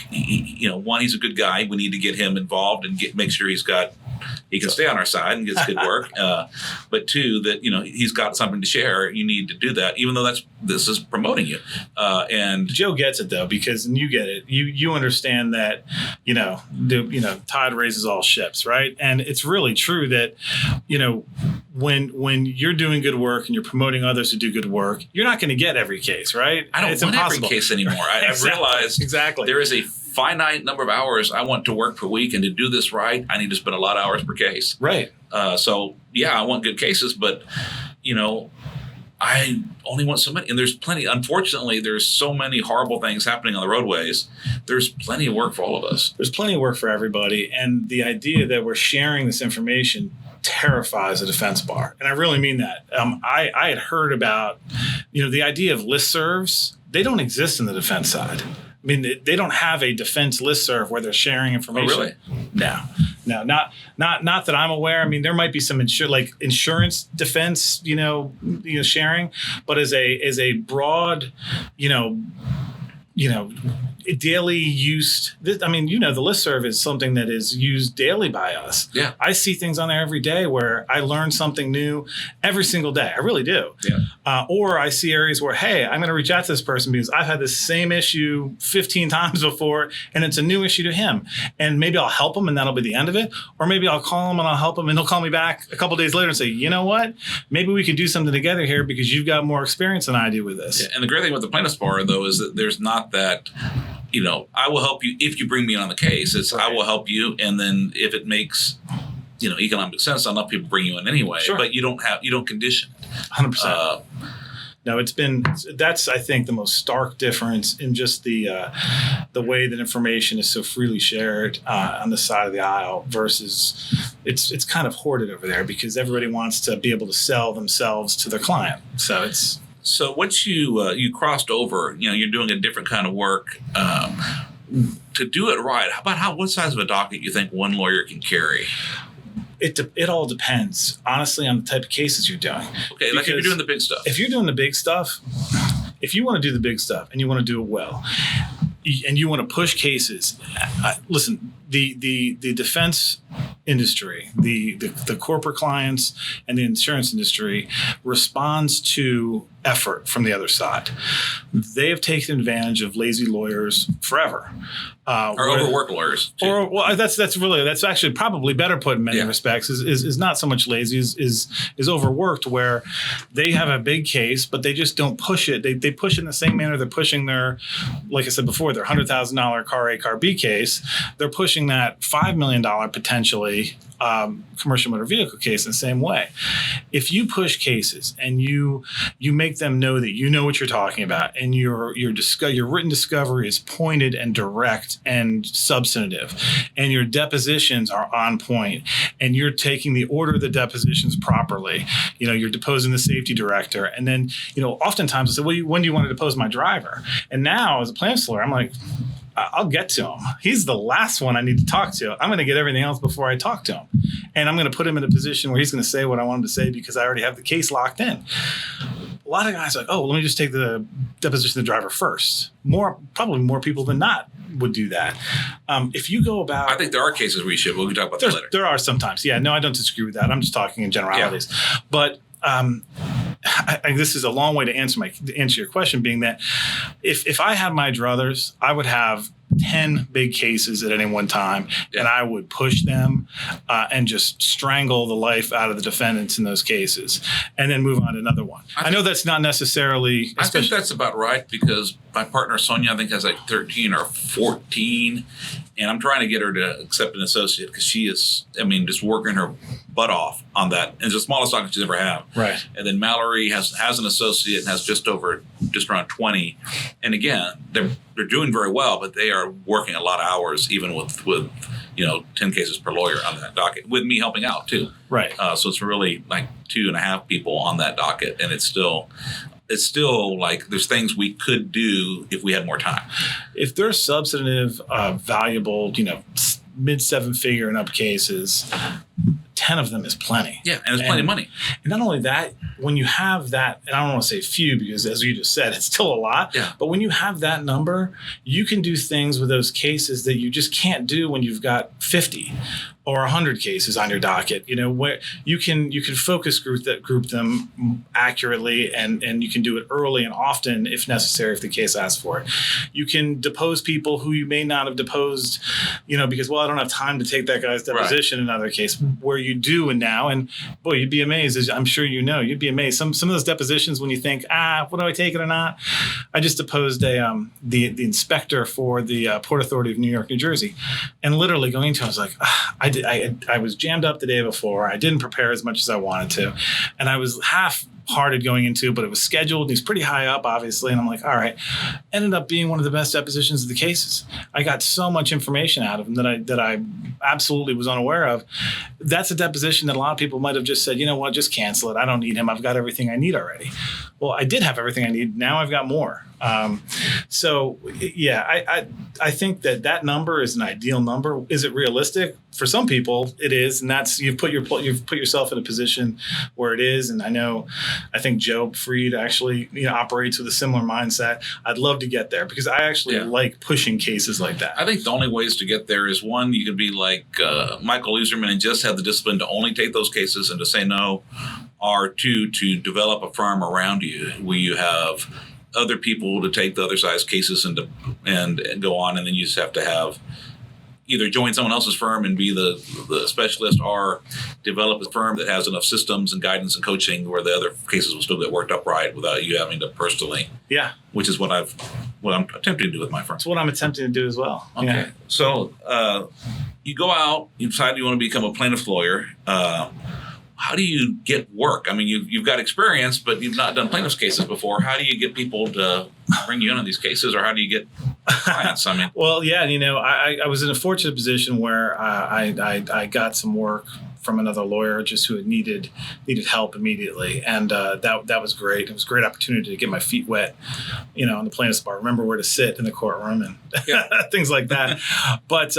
one, he's a good guy. We need to get him involved and make sure he can stay on our side and gets good work. But 2, that, he's got something to share. You need to do that, even though this is promoting you. And
Joe gets it though, because you get it. You understand that, tide raises all ships, right? And it's really true that, when you're doing good work and you're promoting others to do good work, you're not going to get every case, right?
I don't want every case anymore. I've realized there is a finite number of hours I want to work per week, and to do this right, I need to spend a lot of hours per case. Right. So I want good cases, but I only want so many, and there's plenty. Unfortunately, there's so many horrible things happening on the roadways. There's plenty of work for all of us.
There's plenty of work for everybody, and the idea that we're sharing this information terrifies a defense bar, and I really mean that. I had heard about, the idea of listservs. They don't exist in the defense side. I mean, they don't have a defense listserv where they're sharing information. Oh, really? No, not that I'm aware. I mean, there might be some insurance defense, sharing, but as a broad, daily use. The listserv is something that is used daily by us. Yeah. I see things on there every day where I learn something new every single day. I really do. Yeah. Or I see areas where, hey, I'm going to reach out to this person because I've had this same issue 15 times before and it's a new issue to him. And maybe I'll help him and that'll be the end of it. Or maybe I'll call him and I'll help him and he'll call me back a couple days later and say, you know what? Maybe we could do something together here because you've got more experience than I do with this.
Yeah. And the great thing with the plaintiff's bar, though, is that there's not that, I will help you if you bring me on the case. It's I will help you, and then if it makes economic sense, I'll let people bring you in anyway. Sure. But you don't condition it.
100%. No, that's I think the most stark difference in just the way that information is so freely shared on the side of the aisle versus it's kind of hoarded over there because everybody wants to be able to sell themselves to their client. So it's
So once you crossed over, you're doing a different kind of work. To do it right, what size of a docket you think one lawyer can carry?
It all depends, honestly, on the type of cases you're doing.
Okay, like if you're doing the big stuff.
If you're doing the big stuff, if you want to do the big stuff and you want to do it well, and you want to push cases, listen, the defense industry, the corporate clients and the insurance industry responds to effort from the other side. They have taken advantage of lazy lawyers forever.
Or overworked lawyers. Too.
That's actually probably better put in many respects. Is not so much lazy is overworked, where they have a big case, but they just don't push it. They push it in the same manner they're pushing their, like I said before, their $100,000 car A, car B case. They're pushing that $5 million potentially commercial motor vehicle case in the same way. If you push cases and you make them know that you know what you're talking about, and your written discovery is pointed and direct and substantive, and your depositions are on point, and you're taking the order of the depositions properly, you're deposing the safety director, and then oftentimes I say, well, when do you want to depose my driver? And now as a plaintiff's lawyer, I'm like, I'll get to him. He's the last one I need to talk to. I'm going to get everything else before I talk to him. And I'm going to put him in a position where he's going to say what I want him to say because I already have the case locked in. A lot of guys are like, let me just take the deposition of the driver first. Probably more people than not would do that. If you go about... I
think there are cases where you should. We'll talk about that later.
There are sometimes. Yeah, no, I don't disagree with that. I'm just talking in generalities. Yeah. But... this is a long way to answer your question, being that if I had my druthers, I would have 10 big cases at any one time, and I would push them and just strangle the life out of the defendants in those cases and then move on to another one. I know that's not necessarily...
I think that's about right, because my partner, Sonia, I think has like 13 or 14, and I'm trying to get her to accept an associate because she is, just working her butt off on that. And it's the smallest docket she's ever had.
Right.
And then Mallory has an associate and has just around 20. And again, they're doing very well, but they are working a lot of hours, even with 10 cases per lawyer on that docket, with me helping out too.
Right.
So it's really like 2.5 people on that docket, and it's still like there's things we could do if we had more time.
If they're substantive, valuable, mid 7-figure and up cases, 10 of them is plenty.
Yeah, and it's plenty of money.
And not only that, when you have that, and I don't want to say few because as you just said, it's still a lot.
Yeah.
But when you have that number, you can do things with those cases that you just can't do when you've got 50 or 100 cases on your docket. Where you can focus group them accurately, and you can do it early and often if necessary, if the case asks for it. You can depose people who you may not have deposed, because I don't have time to take that guy's deposition in another case, where you do now. And boy, you'd be amazed, as I'm sure you'd be amazed. Some of those depositions, when you think, what do I take it or not? I just deposed the inspector for the Port Authority of New York, New Jersey, and literally going into it, I was like, I was jammed up the day before. I didn't prepare as much as I wanted to, and I was half-hearted going into it, but it was scheduled. He's pretty high up, obviously, and I'm like, all right. Ended up being one of the best depositions of the cases. I got so much information out of him that I absolutely was unaware of. That's a deposition that a lot of people might have just said, just cancel it. I don't need him. I've got everything I need already. Well, I did have everything I need. Now I've got more. I think that number is an ideal number. Is it realistic? For some people, it is, and that's you've put yourself in a position where it is. And I think Joe Freed actually operates with a similar mindset. I'd love to get there because I actually like pushing cases like that.
I think the only ways to get there is, one, you could be like Michael Userman and just have the discipline to only take those cases and to say no, or two, to develop a firm around you where you have other people to take the other side's cases and go on, and then you just have to have either join someone else's firm and be the specialist, or develop a firm that has enough systems and guidance and coaching where the other cases will still get worked up right without you having to personally.
Yeah.
Which is what I'm attempting to do with my firm.
That's what I'm attempting to do as well.
Okay. Yeah. So you go out, you decide you want to become a plaintiff's lawyer. How do you get work? You've got experience, but you've not done plaintiff's cases before. How do you get people to bring you in on these cases, or how do you get clients?
Well, yeah, I was in a fortunate position where I got some work from another lawyer just who had needed help immediately, and that was great. It was a great opportunity to get my feet wet, on the plaintiff's bar, remember where to sit in the courtroom and things like that. But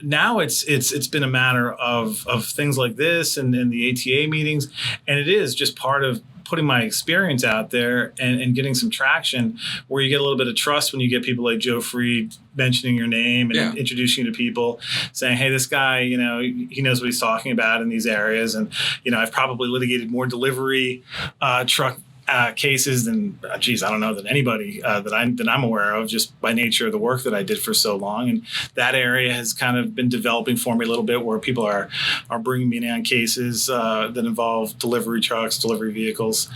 now it's been a matter of things like this and the ATA meetings, and it is just part of putting my experience out there and getting some traction where you get a little bit of trust when you get people like Joe Freed mentioning your name and introducing you to people, saying, hey, this guy, he knows what he's talking about in these areas. And, I've probably litigated more delivery truck cases than anybody that I'm aware of, just by nature of the work that I did for so long. And that area has kind of been developing for me a little bit, where people are bringing me in on cases that involve delivery trucks, delivery vehicles.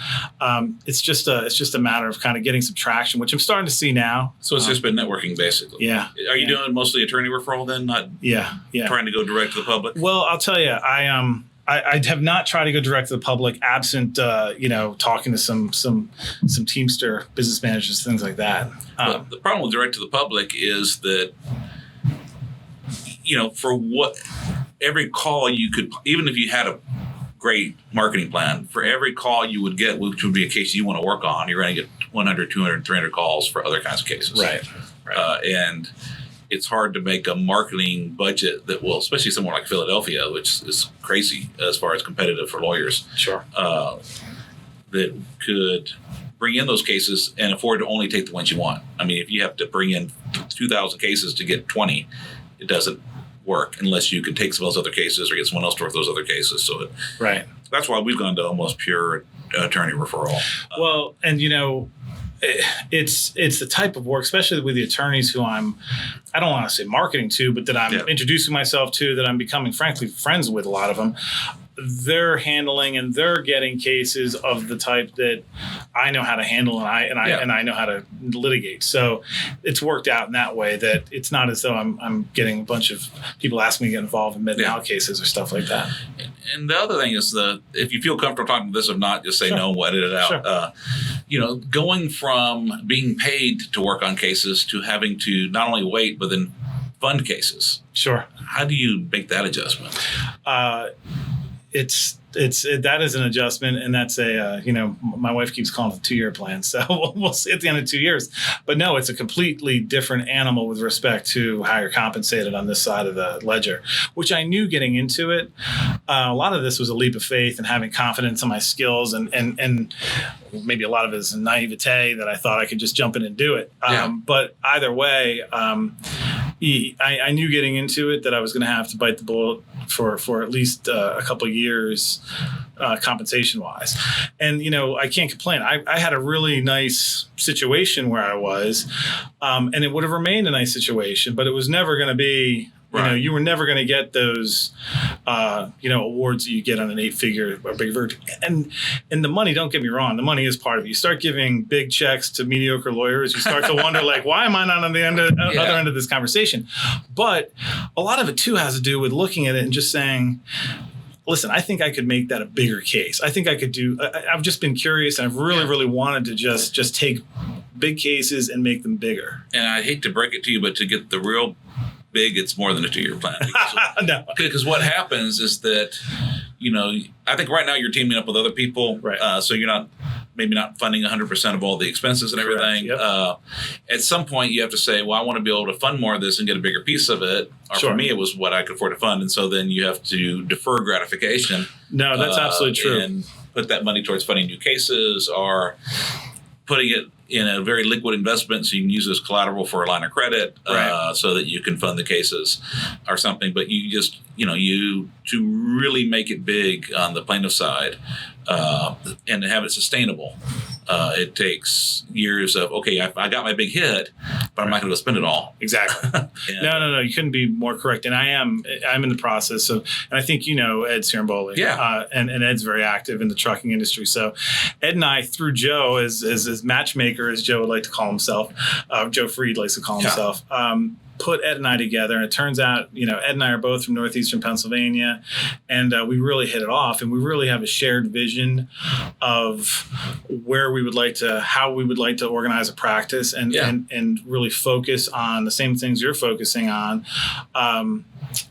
It's just a matter of kind of getting some traction, which I'm starting to see now.
So it's just been networking, basically.
Yeah.
Are you doing mostly attorney referral then, not trying to go direct to the public?
Well, I'll tell you, I have not tried to go direct to the public, absent talking to some Teamster business managers, things like that.
The problem with direct to the public is that for what every call you could, even if you had a great marketing plan, for every call you would get, which would be a case you want to work on, you're going to get 100, 200, 300 calls for other kinds of cases.
Right.
And it's hard to make a marketing budget that will, especially somewhere like Philadelphia, which is crazy as far as competitive for lawyers.
Sure.
That could bring in those cases and afford to only take the ones you want. I mean, if you have to bring in 2,000 cases to get 20, it doesn't work unless you can take some of those other cases or get someone else to work those other cases. So that's why we've gone to almost pure attorney referral.
Well, and it's the type of work, especially with the attorneys who I don't want to say marketing to, but that I'm introducing myself to, that I'm becoming, frankly, friends with a lot of them. They're handling and they're getting cases of the type that I know how to handle and I know how to litigate. So it's worked out in that way that it's not as though I'm getting a bunch of people asking me to get involved in mid-mal cases or stuff like that.
And the other thing is if you feel comfortable talking about this, if not, just say no, we'll edit it out.
Sure.
Going from being paid to work on cases to having to not only wait, but then fund cases.
Sure.
How do you make that adjustment?
That is an adjustment, and that's my wife keeps calling it a 2-year plan. So we'll see at the end of 2 years. But no, it's a completely different animal with respect to how you're compensated on this side of the ledger, which I knew getting into it. A lot of this was a leap of faith and having confidence in my skills, and maybe a lot of it is naivete that I thought I could just jump in and do it. But either way, I knew getting into it that I was going to have to bite the bullet for at least a couple of years, compensation wise. And, I can't complain. I had a really nice situation where I was, and it would have remained a nice situation, but it was never going to be, you were never going to get those, awards that you get on an 8-figure or big verdict. And the money, don't get me wrong, the money is part of it. You start giving big checks to mediocre lawyers, you start to wonder, why am I not on the other end of this conversation? But a lot of it too has to do with looking at it and just saying, listen, I think I could make that a bigger case. I think I could I've just been curious, and I've really wanted to just take big cases and make them bigger.
And I hate to break it to you, but to get the real big, it's more than a 2-year plan.
No.
Because what happens is that, I think right now you're teaming up with other people.
Right.
So you're maybe not funding 100% of all the expenses and everything.
Yep.
At some point you have to say, well, I want to be able to fund more of this and get a bigger piece of it. Or
Sure.
For me, it was what I could afford to fund. And so then you have to defer gratification.
No, that's absolutely true.
And put that money towards funding new cases or putting it in a very liquid investment so you can use it as collateral for a line of credit, so that you can fund the cases or something. But you just, to really make it big on the plaintiff side and to have it sustainable, it takes years of, I got my big hit, but I'm not going to spend it all.
Exactly. No, you couldn't be more correct. And I'm in the process of, and I think Ed Ciaramboli.
Yeah.
And Ed's very active in the trucking industry. So Ed and I, through Joe, as matchmaker, as Joe would like to call himself, Joe Freed likes to call himself, put Ed and I together. And it turns out, Ed and I are both from northeastern Pennsylvania, and we really hit it off. And we really have a shared vision of how we would like to organize a practice and really focus on the same things you're focusing on.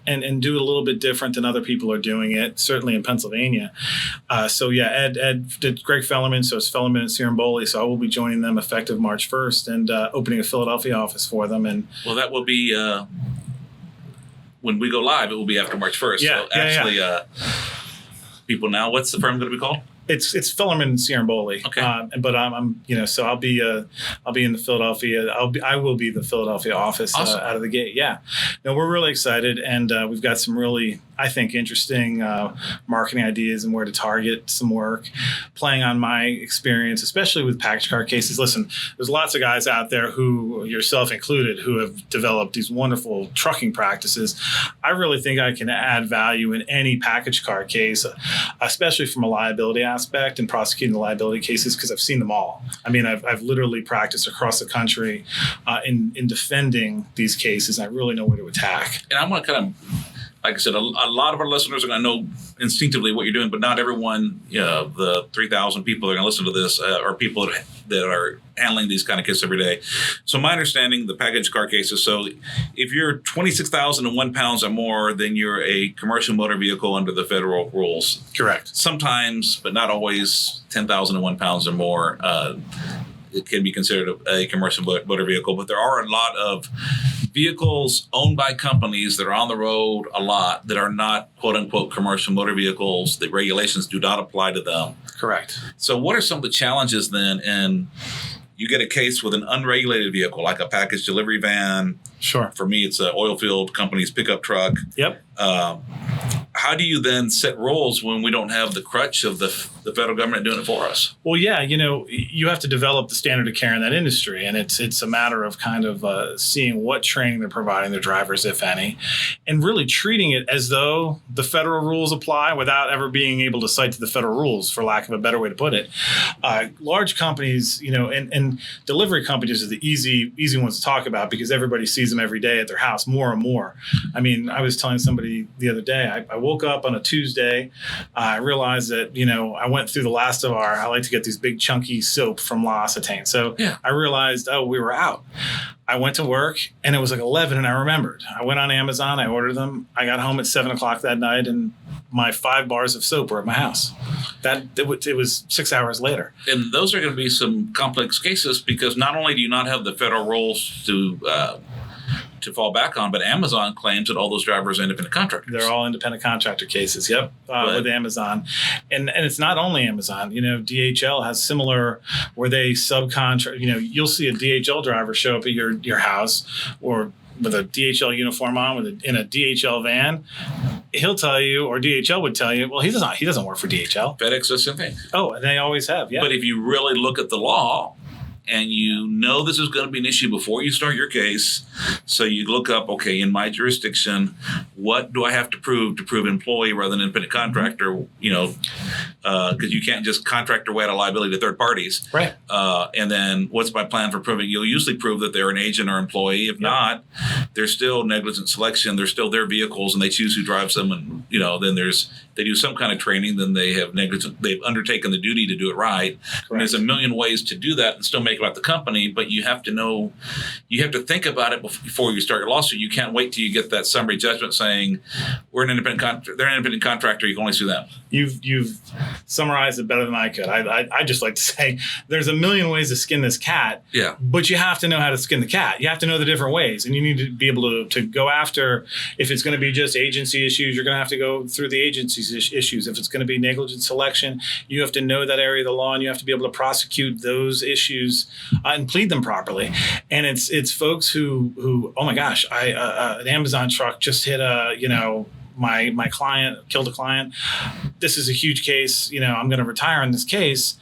and do it a little bit different than other people are doing it, certainly in Pennsylvania. Ed did Greg Fellerman, so it's Fellerman and Ciaramboli. So I will be joining them effective March 1st and opening a Philadelphia office for them. And
well, that will be when we go live. It will be after March 1st.
Yeah,
so actually, people now, what's the firm going to be called?
It's Fellerman and Ciaramboli.
Okay.
But I'm so I'll be in the Philadelphia. I will be the Philadelphia office
Awesome.
Out of the gate. Yeah. No, we're really excited, and we've got some really, I think, interesting marketing ideas and where to target some work, playing on my experience, especially with package car cases. Listen, there's lots of guys out there, who, yourself included, who have developed these wonderful trucking practices. I really think I can add value in any package car case, especially from a liability aspect and prosecuting the liability cases, because I've seen them all. I mean, I've literally practiced across the country in defending these cases, and I really know where to attack.
And I'm going to kind of, like I said, a lot of our listeners are going to know instinctively what you're doing, but not everyone, the 3,000 people that are going to listen to this are people that are handling these kind of cases every day. So my understanding, the package car cases, so if you're 26,001 pounds or more, then you're a commercial motor vehicle under the federal rules.
Correct.
Sometimes, but not always, 10,001 pounds or more, it can be considered a commercial motor vehicle. But there are a lot of vehicles owned by companies that are on the road a lot that are not, quote unquote, commercial motor vehicles. The regulations do not apply to them.
Correct.
So what are some of the challenges then? And you get a case with an unregulated vehicle, like a package delivery van.
Sure.
For me, it's an oil field company's pickup truck.
Yep.
How do you then set rules when we don't have the crutch of the federal government doing it for us?
Well, yeah, you have to develop the standard of care in that industry, and it's a matter of kind of seeing what training they're providing their drivers, if any, and really treating it as though the federal rules apply without ever being able to cite to the federal rules, for lack of a better way to put it. Large companies, and delivery companies are the easy ones to talk about, because everybody sees them every day at their house more and more. I mean, I was telling somebody the other day, I woke up on a Tuesday. I realized that, I went through the last of I like to get these big chunky soap from L'Occitane. So yeah. I realized, we were out. I went to work and it was like 11 and I remembered. I went on Amazon, I ordered them. I got home at 7:00 that night and my 5 bars of soap were at my house. It was 6 hours later.
And those are going to be some complex cases, because not only do you not have the federal rules to fall back on, but Amazon claims that all those drivers are independent contractors.
They're all independent contractor cases, yep, with Amazon. And it's not only Amazon. DHL has similar, where they subcontract. You'll see a DHL driver show up at your house, or with a DHL uniform on, in a DHL van. He'll tell you, or DHL would tell you, well, he doesn't work for DHL.
FedEx does the same thing.
Oh, and they always have, yeah.
But if you really look at the law, and this is going to be an issue before you start your case, so you look up, okay, in my jurisdiction, what do I have to prove employee rather than independent contractor? Because you can't just contract your way out of liability to third parties.
Right.
And then what's my plan for proving? You'll usually prove that they're an agent or employee. If not, they're still negligent selection. They're still their vehicles, and they choose who drives them. And then they do some kind of training. Then they've undertaken the duty to do it right. And there's a million ways to do that and still make it about the company, but you have to think about it before you start your lawsuit. You can't wait till you get that summary judgment saying they're an independent contractor. You can only sue them.
You've summarized it better than I could. I just like to say there's a million ways to skin this cat.
Yeah.
But you have to know how to skin the cat. You have to know the different ways, and you need to be able to go after. If it's going to be just agency issues, you're going to have to go through the agency's issues. If it's going to be negligent selection, you have to know that area of the law, and you have to be able to prosecute those issues and plead them properly. And it's folks who oh my gosh, an Amazon truck just hit my client, killed a client. This is a huge case. I'm going to retire on this case.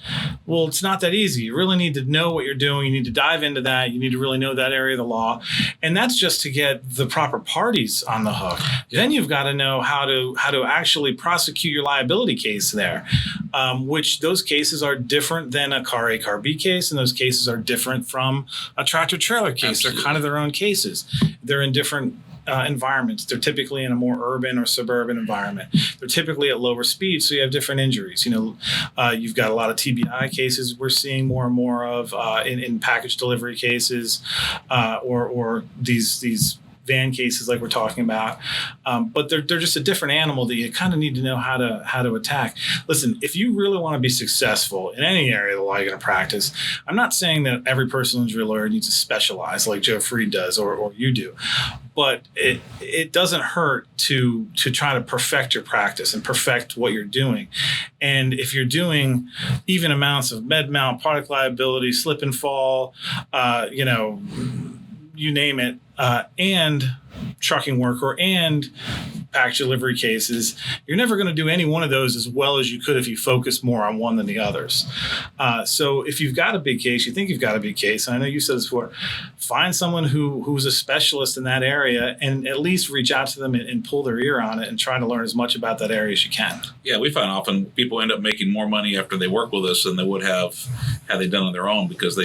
Well, it's not that easy. You really need to know what you're doing. You need to dive into that. You need to really know that area of the law. And that's just to get the proper parties on the hook. Yeah. Then you've got to know how to actually prosecute your liability case there, which those cases are different than a Car A, Car B case. And those cases are different from a tractor trailer case. Absolutely. They're kind of their own cases. They're in different environments. They're typically in a more urban or suburban environment. They're typically at lower speed, so you have different injuries. You've got a lot of TBI cases we're seeing more and more of in package delivery cases, or these van cases like we're talking about. But they're just a different animal that you kind of need to know how to attack. Listen, if you really want to be successful in any area of the law you're going to practice, I'm not saying that every personal injury lawyer needs to specialize like Joe Freed does or you do. But it doesn't hurt to try to perfect your practice and perfect what you're doing. And if you're doing even amounts of med mount, product liability, slip and fall, you name it, and trucking worker and package delivery cases, you're never going to do any one of those as well as you could if you focus more on one than the others. So if you've got a big case, you think you've got a big case, and I know you said this before, find someone who's a specialist in that area and at least reach out to them and pull their ear on it and try to learn as much about that area as you can. Yeah,
we find often people end up making more money after they work with us than they would have had they done on their own, because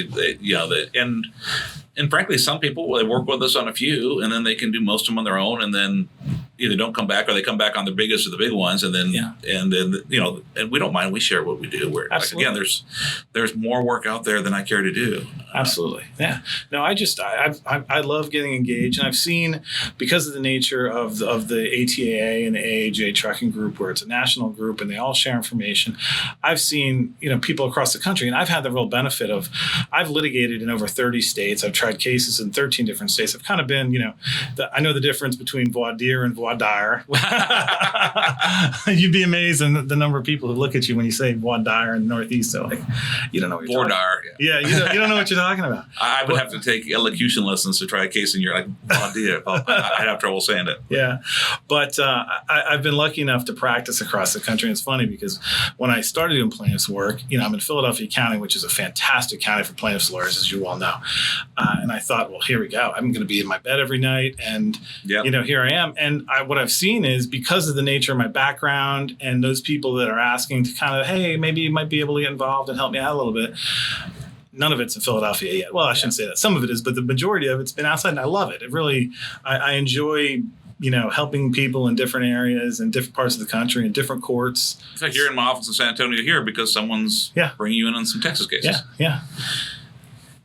and frankly, some people, they work with us on a few, and then they can do most of them on their own, and then either don't come back or they come back on the biggest of the big ones, and then and we don't mind. We share what we do. Where
Absolutely.
Again, there's more work out there than I care to do.
Absolutely, yeah. No, I love getting engaged, and I've seen, because of the nature of the ATAA and the AAJ trucking group, where it's a national group and they all share information. I've seen people across the country, and I've had the real benefit of I've litigated in over 30 states. I've tried cases in 13 different states. I've kind of been, I know the difference between voir dire and voir dire. You'd be amazed at the number of people who look at you when you say voir dire in the Northeast. So, like, you don't know what you're
talking about.
Yeah, you don't know what you're talking about.
I would have to take elocution lessons to try a case, and you're like, voir dire. I'd have trouble saying it.
Yeah, but I've been lucky enough to practice across the country. And it's funny because when I started doing plaintiffs work, I'm in Philadelphia County, which is a fantastic county for plaintiffs lawyers, as you all know. And I thought, well, here we go. I'm going to be in my bed every night. And, here I am. And what I've seen is, because of the nature of my background and those people that are asking to kind of, hey, maybe you might be able to get involved and help me out a little bit. None of it's in Philadelphia yet. Well, I shouldn't say that. Some of it is, but the majority of it's been outside, and I love it. It really, I enjoy helping people in different areas and different parts of the country and different courts.
In fact, you're in my office in San Antonio here because someone's bringing you in on some Texas cases.
Yeah.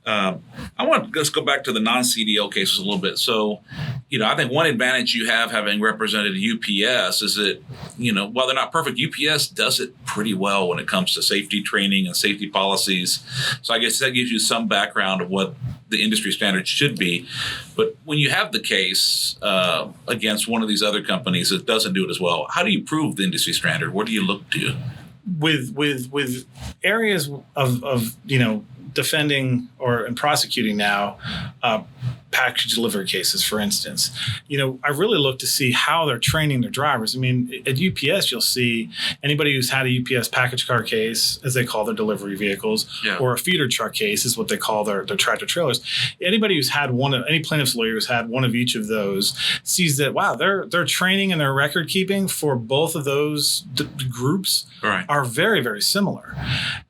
I want to just go back to the non-CDL cases a little bit. So, I think one advantage you have having represented UPS is that, while they're not perfect, UPS does it pretty well when it comes to safety training and safety policies. So I guess that gives you some background of what the industry standards should be. But when you have the case against one of these other companies that doesn't do it as well, how do you prove the industry standard? What do you look to?
With areas of defending and prosecuting now package delivery cases, for instance, I really look to see how they're training their drivers. I mean, at UPS, you'll see anybody who's had a UPS package car case, as they call their delivery vehicles, or a feeder truck case is what they call their tractor trailers. Anybody who's had any plaintiff's lawyer who's had one of each of those sees that, wow, their training and their record keeping for both of those groups are very, very similar.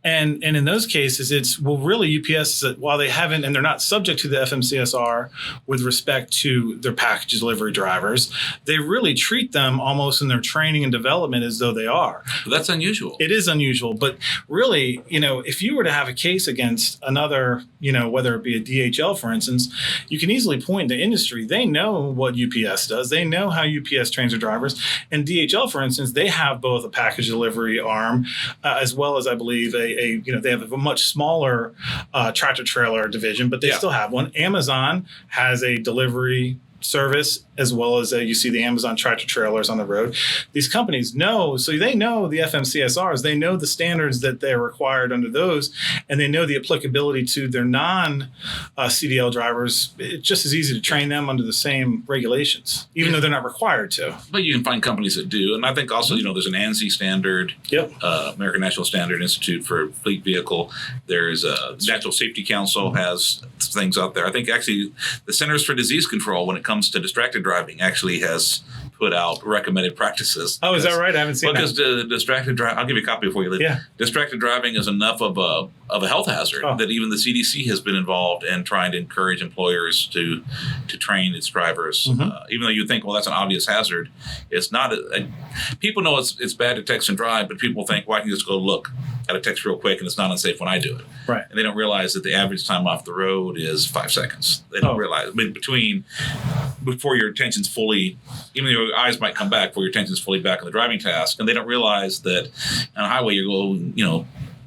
And in those cases, it's, well, really UPS, while they haven't, and they're not subject to the FMCSR with respect to their package delivery drivers, they really treat them almost in their training and development as though they are.
But that's unusual.
It is unusual. But really, if you were to have a case against another, whether it be a DHL, for instance, you can easily point to industry. They know what UPS does. They know how UPS trains their drivers. And DHL, for instance, they have both a package delivery arm as well as, I believe, they have a much smaller tractor trailer division, but they still have one. Amazon has a delivery service, as well as you see the Amazon tractor trailers on the road. These companies know, so they know the FMCSRs, they know the standards that they're required under those, and they know the applicability to their non-CDL drivers. It's just as easy to train them under the same regulations, even though they're not required to.
But you can find companies that do. And I think also, there's an ANSI standard, American National Standard Institute for Fleet Vehicle. There's a National Safety Council has things out there. I think actually the Centers for Disease Control, when it comes to distracted driving, actually has put out recommended practices.
Oh, is that right? I haven't seen that.
Because distracted driving, I'll give you a copy before you leave.
Yeah.
Distracted driving is enough of a health hazard that even the CDC has been involved in trying to encourage employers to train its drivers. Even though you think, well, that's an obvious hazard, it's not. People know it's bad to text and drive, but people think, well, I can just go look at a text real quick and it's not unsafe when I do it.
Right.
And they don't realize that the average time off the road is 5 seconds. They don't realize. I mean, between before your attention's fully, even though your eyes might come back, before your attention's fully back on the driving task. And they don't realize that on a highway, you're going,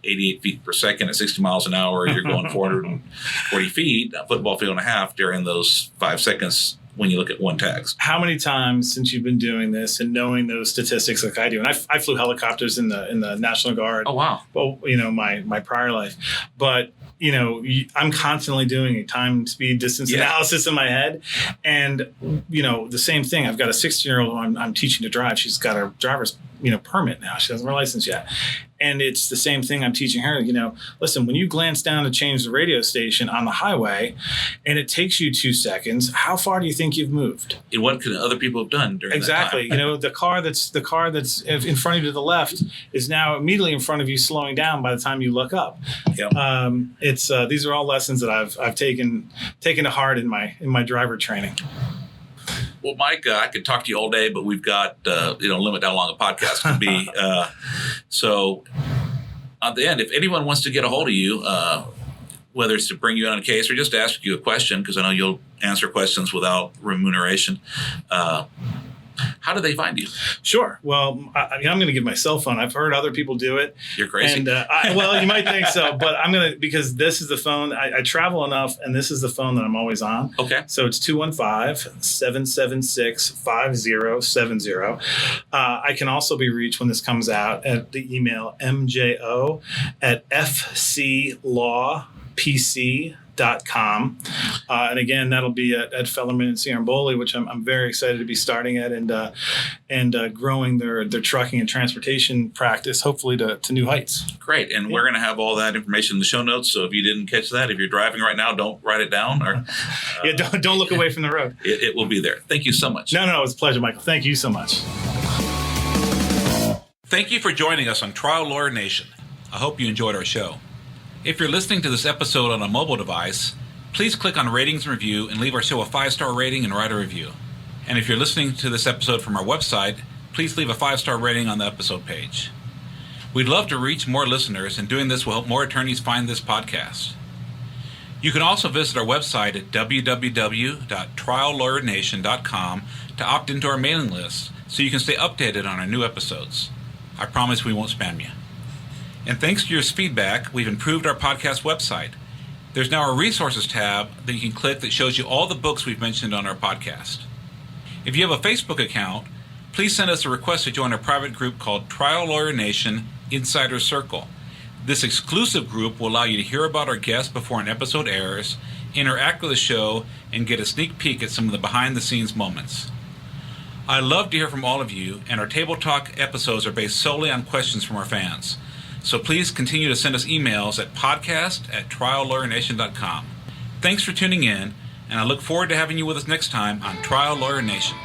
88 feet per second at 60 miles an hour. You're going 440 feet, a football field and a half during those 5 seconds when you look at one tags.
How many times since you've been doing this and knowing those statistics like I do, and I flew helicopters in the National Guard.
Oh, wow.
Well, my prior life. But, I'm constantly doing a time, speed, distance analysis in my head. And, the same thing. I've got a 16-year-old who I'm teaching to drive. She's got her driver's permit now. She doesn't have her license yet. And it's the same thing I'm teaching her. Listen, when you glance down to change the radio station on the highway and it takes you 2 seconds, how far do you think you've moved?
And what could other people have done during
exactly.
that time?
The car that's in front of you to the left is now immediately in front of you, slowing down by the time you look up.
Yep.
These are all lessons that I've taken to heart in my driver training.
Well, Mike, I could talk to you all day, but we've got limit how long a podcast can be. So at the end, if anyone wants to get a hold of you, whether it's to bring you on a case or just ask you a question, because I know you'll answer questions without remuneration, how do they find you?
Sure. Well, I'm going to give my cell phone. I've heard other people do it.
You're crazy.
And you might think so, but I'm going to, because this is the phone. I travel enough, and this is the phone that I'm always on.
Okay.
So it's 215-776-5070. I can also be reached when this comes out at the email mjo@fclawpc.com. And again, that'll be at Fellerman and Ciaramboli, which I'm very excited to be starting at and growing their trucking and transportation practice, hopefully to new heights.
Great. And we're going to have all that information in the show notes. So if you didn't catch that, if you're driving right now, don't write it down. Or
don't look away from the road.
It will be there. Thank you so much.
No, it's a pleasure, Michael. Thank you so much.
Thank you for joining us on Trial Lawyer Nation. I hope you enjoyed our show. If you're listening to this episode on a mobile device, please click on Ratings and Review and leave our show a 5-star rating and write a review. And if you're listening to this episode from our website, please leave a 5-star rating on the episode page. We'd love to reach more listeners, and doing this will help more attorneys find this podcast. You can also visit our website at www.triallawyernation.com to opt into our mailing list so you can stay updated on our new episodes. I promise we won't spam you. And thanks to your feedback, we've improved our podcast website. There's now a resources tab that you can click that shows you all the books we've mentioned on our podcast. If you have a Facebook account, please send us a request to join our private group called Trial Lawyer Nation Insider Circle. This exclusive group will allow you to hear about our guests before an episode airs, interact with the show, and get a sneak peek at some of the behind-the-scenes moments. I love to hear from all of you, and our Table Talk episodes are based solely on questions from our fans. So please continue to send us emails at podcast@triallawyernation.com. Thanks for tuning in, and I look forward to having you with us next time on Trial Lawyer Nation.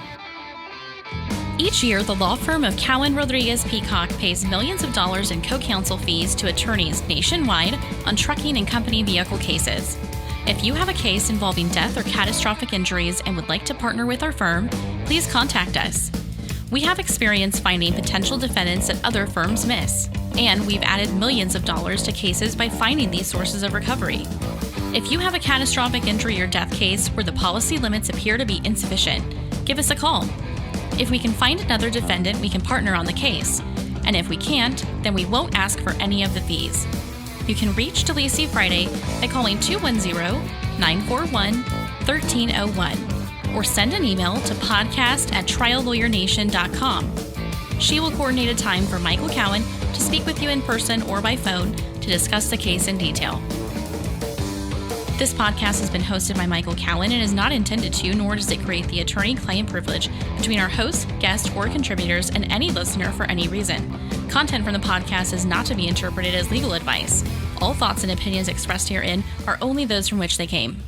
Each year, the law firm of Cowen, Rodriguez, Peacock pays millions of dollars in co-counsel fees to attorneys nationwide on trucking and company vehicle cases. If you have a case involving death or catastrophic injuries and would like to partner with our firm, please contact us. We have experience finding potential defendants that other firms miss, and we've added millions of dollars to cases by finding these sources of recovery. If you have a catastrophic injury or death case where the policy limits appear to be insufficient, give us a call. If we can find another defendant, we can partner on the case. And if we can't, then we won't ask for any of the fees. You can reach DeLisi Friday by calling 210-941-1301 or send an email to podcast@triallawyernation.com. She will coordinate a time for Michael Cowen to speak with you in person or by phone to discuss the case in detail. This podcast has been hosted by Michael Cowen and is not intended to, nor does it create the attorney-client privilege between our host, guest, or contributors and any listener for any reason. Content from the podcast is not to be interpreted as legal advice. All thoughts and opinions expressed herein are only those from which they came.